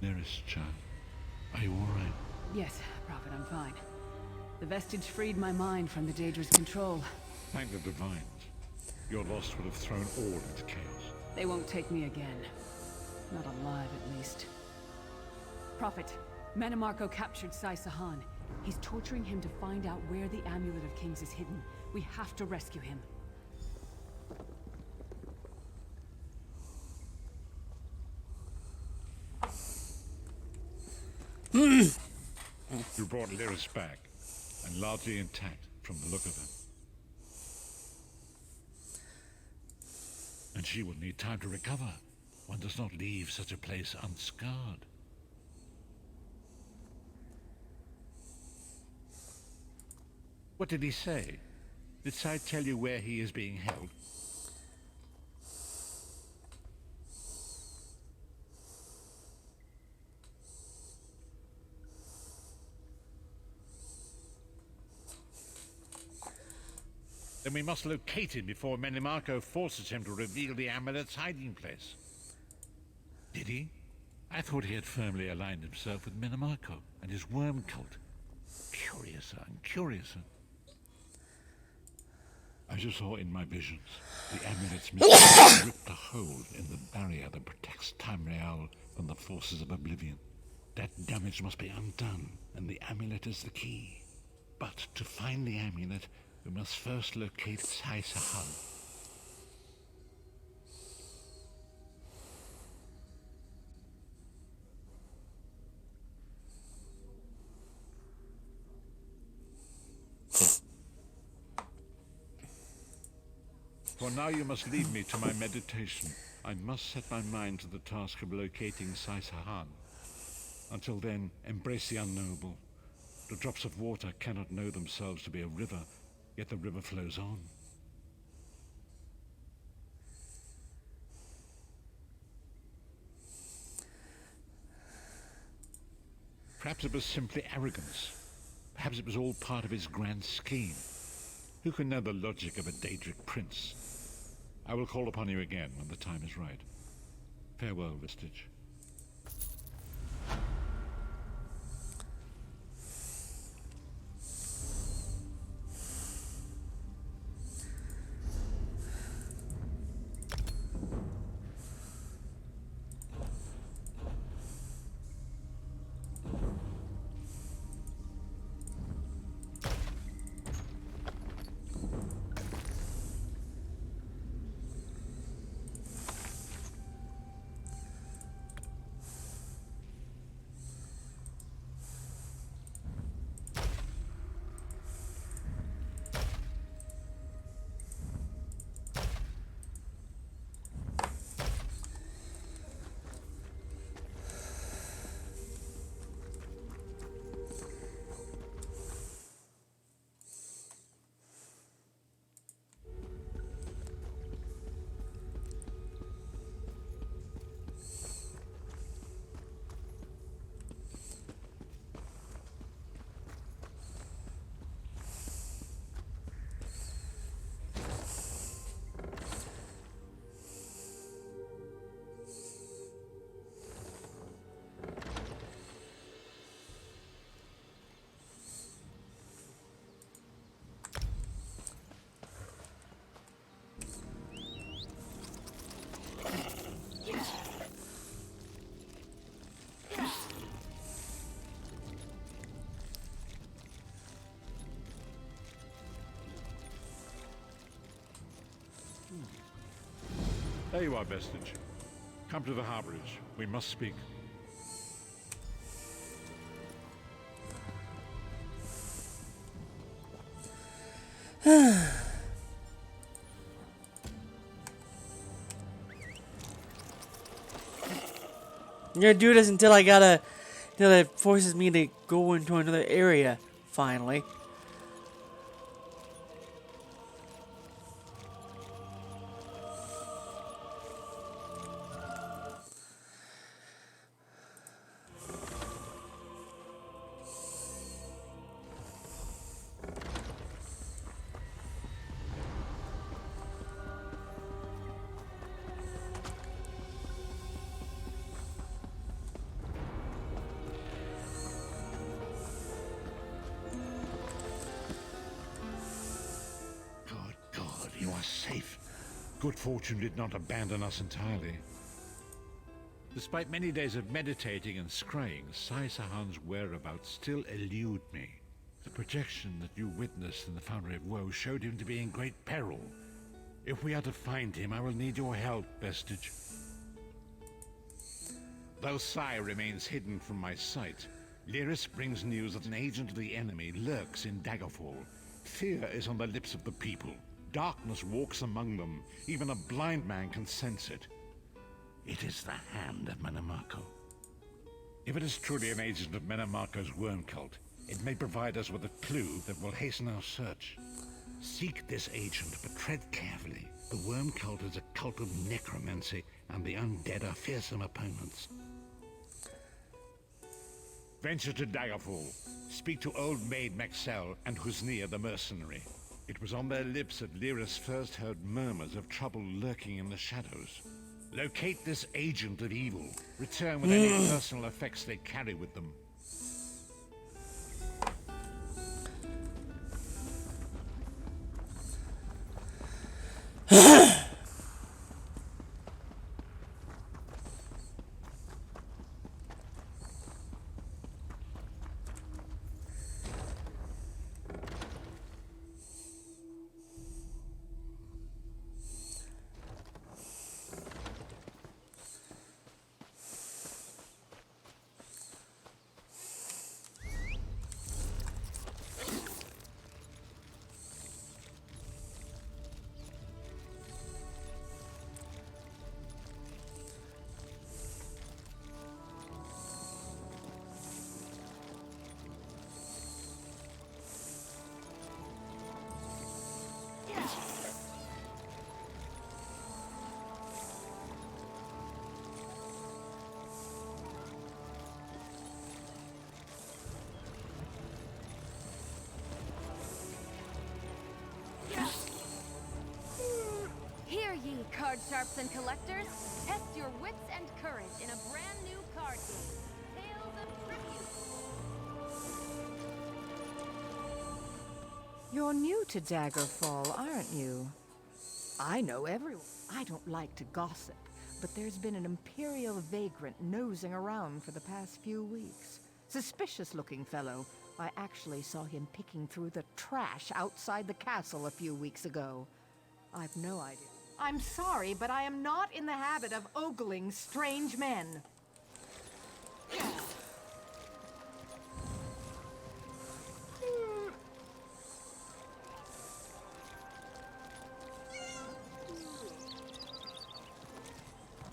Nearest Chan, are you all right? Yes, Prophet, I'm fine. The vestige freed my mind from the Daedra's control. Thank the Divines. Your loss would have thrown all into chaos. They won't take me again. Not alive, at least. Prophet, Manamarco captured Sai Sahan. He's torturing him to find out where the Amulet of Kings is hidden. We have to rescue him. You brought Lyris back, and largely intact from the look of him. And she will need time to recover. One does not leave such a place unscarred. What did he say? Did Sai tell you where he is being held? Then we must locate him before Menimarco forces him to reveal the amulet's hiding place. Did he? I thought he had firmly aligned himself with Menimarco and his worm cult. Curiouser and curiouser. As you saw in my visions, the amulet's mystery ripped a hole in the barrier that protects Tamriel from the forces of oblivion. That damage must be undone, and the amulet is the key. But to find the amulet, we must first locate Sai Sahan. For now you must lead me to my meditation. I must set my mind to the task of locating Sai Sahan. Until then, embrace the unknowable. The drops of water cannot know themselves to be a river, yet the river flows on. Perhaps it was simply arrogance. Perhaps it was all part of his grand scheme. Who can know the logic of a Daedric prince? I will call upon you again when the time is right. Farewell, Vestige. There you are, Vestige. Come to the harborage. We must speak. I'm gonna do this until it forces me to go into another area, finally. You are safe. Good fortune did not abandon us entirely. Despite many days of meditating and scrying, Sai Sahan's whereabouts still elude me. The projection that you witnessed in the Foundry of Woe showed him to be in great peril. If we are to find him, I will need your help, Vestige. Though Sai remains hidden from my sight, Lyris brings news that an agent of the enemy lurks in Daggerfall. Fear is on the lips of the people. Darkness walks among them. Even a blind man can sense it. It is the hand of Menamarco. If it is truly an agent of Menamarco's worm cult, it may provide us with a clue that will hasten our search. Seek this agent, but tread carefully. The worm cult is a cult of necromancy, and the undead are fearsome opponents. Venture to Daggerfall. Speak to Old Maid Maxell and Husnia the mercenary. It was on their lips that Lyris first heard murmurs of trouble lurking in the shadows. Locate this agent of evil. Return with any personal effects they carry with them. Hear ye, card sharps and collectors. Test your wits and courage in a brand new card game, Tales of Tribute. You're new to Daggerfall, aren't you? I know everyone. I don't like to gossip, but there's been an Imperial vagrant nosing around for the past few weeks. Suspicious-looking fellow. I actually saw him picking through the trash outside the castle a few weeks ago. I've no idea. I'm sorry, but I am not in the habit of ogling strange men.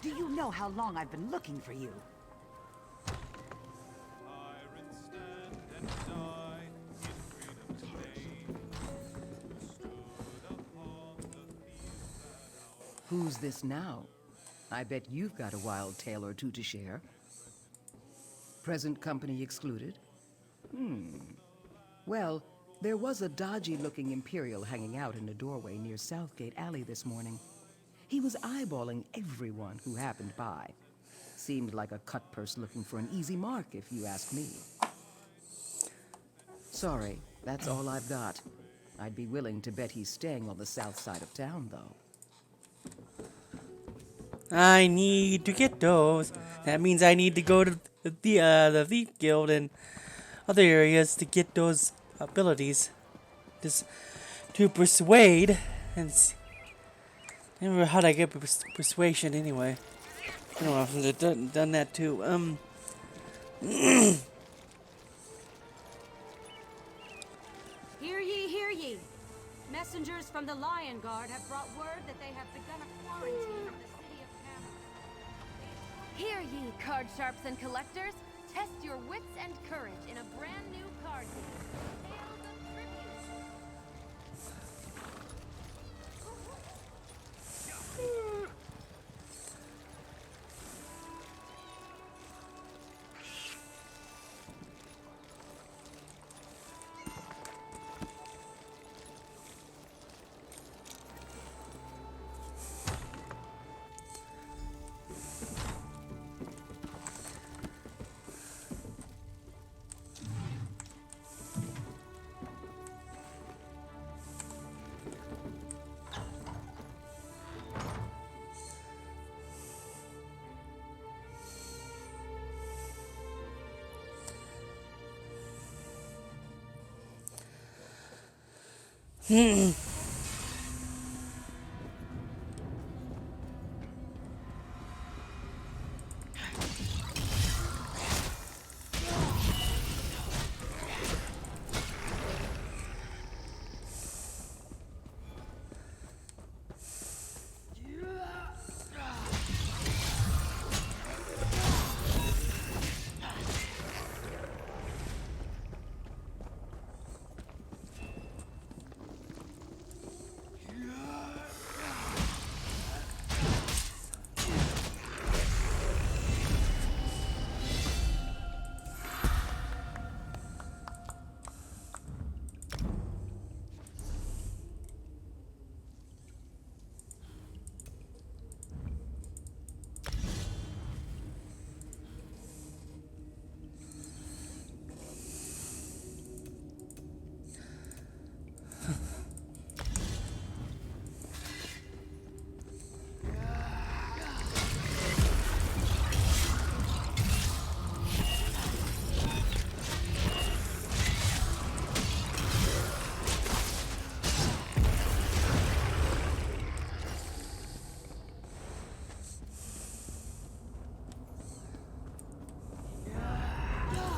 Do you know how long I've been looking for you? Who's this now? I bet you've got a wild tale or two to share. Present company excluded? Well, there was a dodgy-looking Imperial hanging out in a doorway near Southgate Alley this morning. He was eyeballing everyone who happened by. Seemed like a cut-purse looking for an easy mark, if you ask me. Sorry, that's all I've got. I'd be willing to bet he's staying on the south side of town, though. I need to get those. That means I need to go to the Thief Guild and other areas to get those abilities. Just to persuade and I don't know how'd I get persuasion anyway. I don't know if I've done that too. Hear ye, hear ye. Messengers from the Lion Guard have brought word that they have begun a quarantine in the city of Camelot. Hear ye, card sharps and collectors. Test your wits and courage in a brand new card game. Tales of Tribute.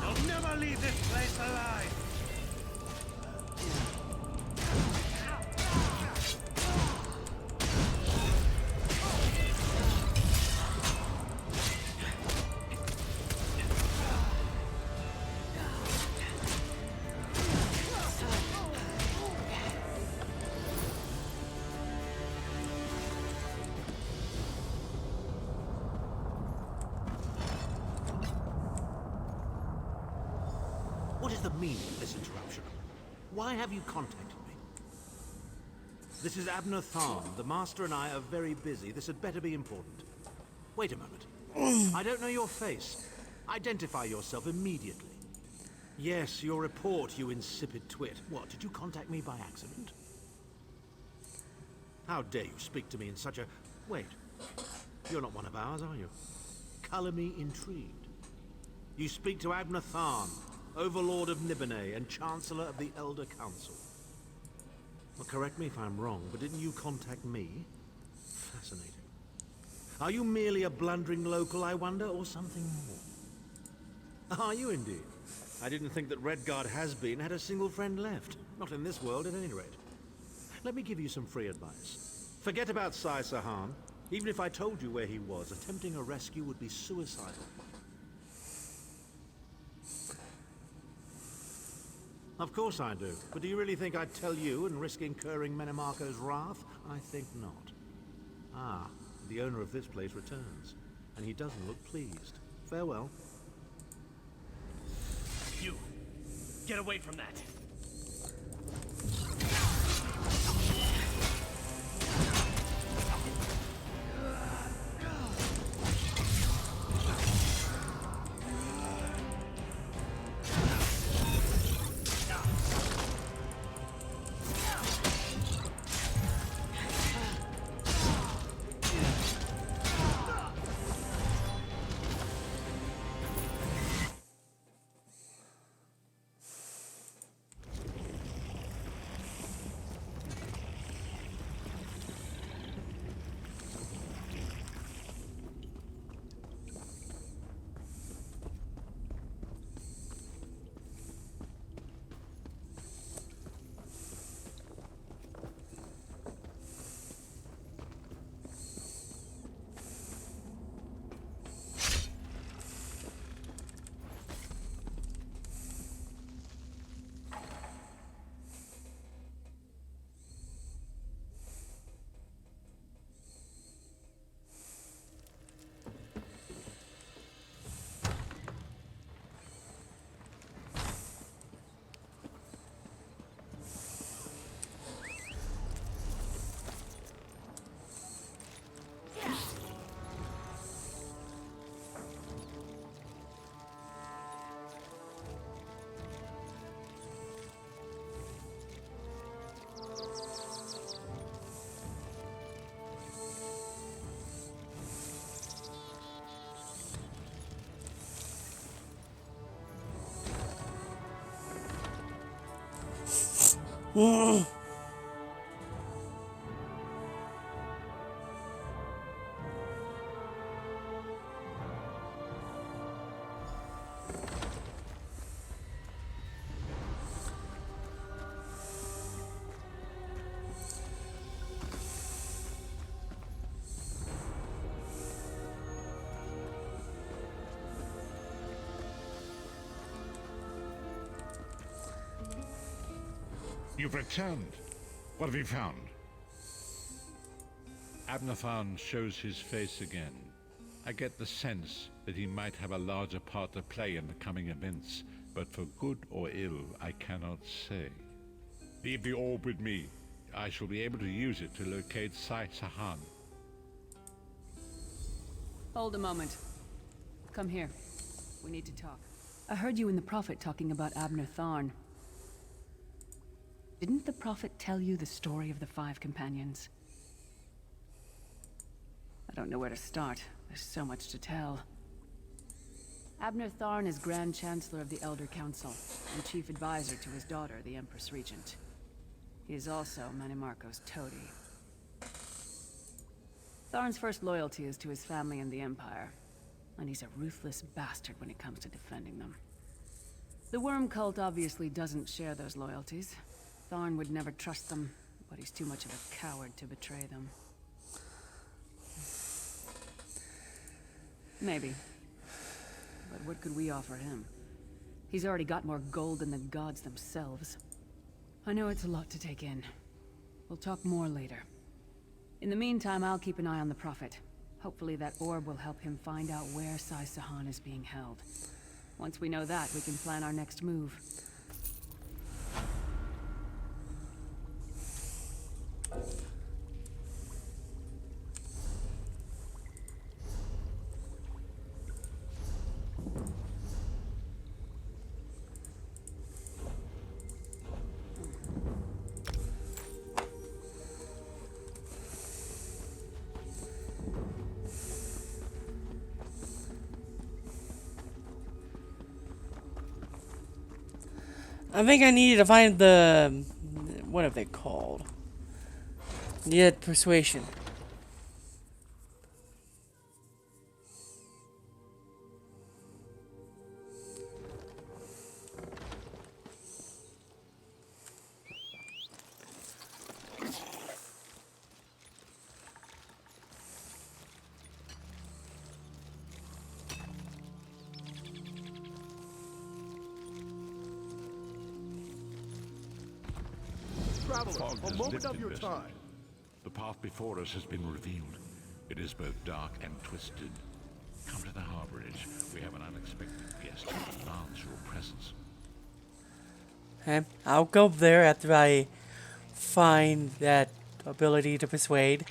You'll never leave this place alive! What is the meaning of this interruption? Why have you contacted me? This is Abner Tharn. The Master and I are very busy. This had better be important. Wait a moment. I don't know your face. Identify yourself immediately. Yes, your report, you insipid twit. What, did you contact me by accident? How dare you speak to me in such a... Wait. You're not one of ours, are you? Color me intrigued. You speak to Abner Tharn, Overlord of Nibene and Chancellor of the Elder Council. Well, correct me if I'm wrong, but didn't you contact me? Fascinating. Are you merely a blundering local, I wonder, or something more? Are you indeed? I didn't think that Redguard has-been had a single friend left. Not in this world, at any rate. Let me give you some free advice. Forget about Sai Sahan. Even if I told you where he was, attempting a rescue would be suicidal. Of course I do. But do you really think I'd tell you and risk incurring Menemarco's wrath? I think not. Ah, the owner of this place returns. And he doesn't look pleased. Farewell. You! Get away from that! You've returned. What have you found? Abnathan shows his face again. I get the sense that he might have a larger part to play in the coming events, but for good or ill, I cannot say. Leave the orb with me. I shall be able to use it to locate Sai Sahan. Hold a moment. Come here. We need to talk. I heard you and the Prophet talking about Abner Tharn. Didn't the Prophet tell you the story of the 5 companions? I don't know where to start. There's so much to tell. Abner Tharn is Grand Chancellor of the Elder Council, and Chief Advisor to his daughter, the Empress Regent. He is also Manimarco's toady. Tharn's first loyalty is to his family and the Empire, and he's a ruthless bastard when it comes to defending them. The Worm Cult obviously doesn't share those loyalties. Tharn would never trust them, but he's too much of a coward to betray them. Maybe. But what could we offer him? He's already got more gold than the gods themselves. I know it's a lot to take in. We'll talk more later. In the meantime, I'll keep an eye on the Prophet. Hopefully that orb will help him find out where Sai Sahan is being held. Once we know that, we can plan our next move. I think I needed to find the... what have they called? Yeah, persuasion. Traveler, a moment of your time. The path before us has been revealed. It is both dark and twisted. Come to the harborage. We have an unexpected guest who demands your presence. Okay, I'll go there after I find that ability to persuade.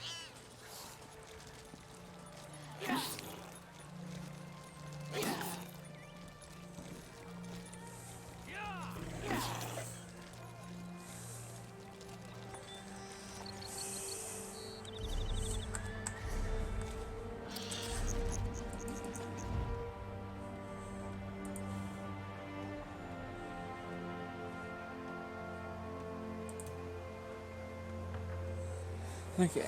Okay,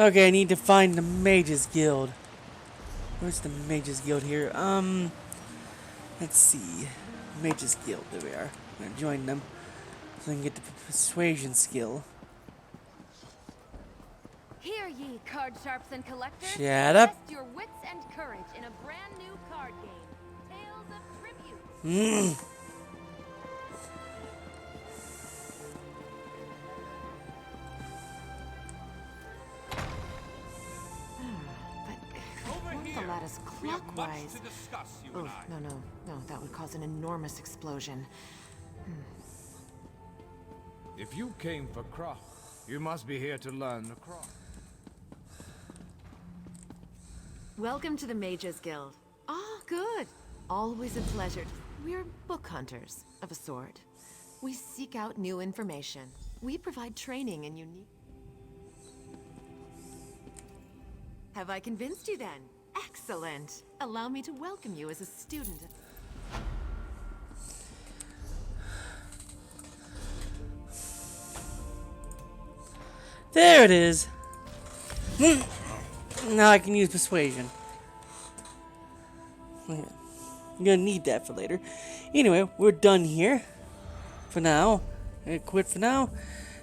Okay, I need to find the Mages Guild. Where's the Mages Guild here? Let's see. Mages Guild, there we are. I'm gonna join them so I can get the persuasion skill. Hear ye, card sharps and collectors. Shut up. Test your wits and courage in a brand new card game, Tales of Tribute. The lattice clockwise. Oh, no, that would cause an enormous explosion. If you came for craft, you must be here to learn the craft. Welcome to the Mages Guild. Ah, good. Always a pleasure. We're book hunters, of a sort. We seek out new information. We provide training in unique... Have I convinced you then? Excellent. Allow me to welcome you as a student. There it is. Now I can use persuasion. I'm gonna need that for later. Anyway, we're done here. For now. I'm gonna quit for now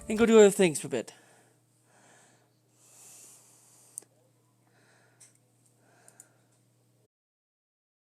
and go do other things for a bit.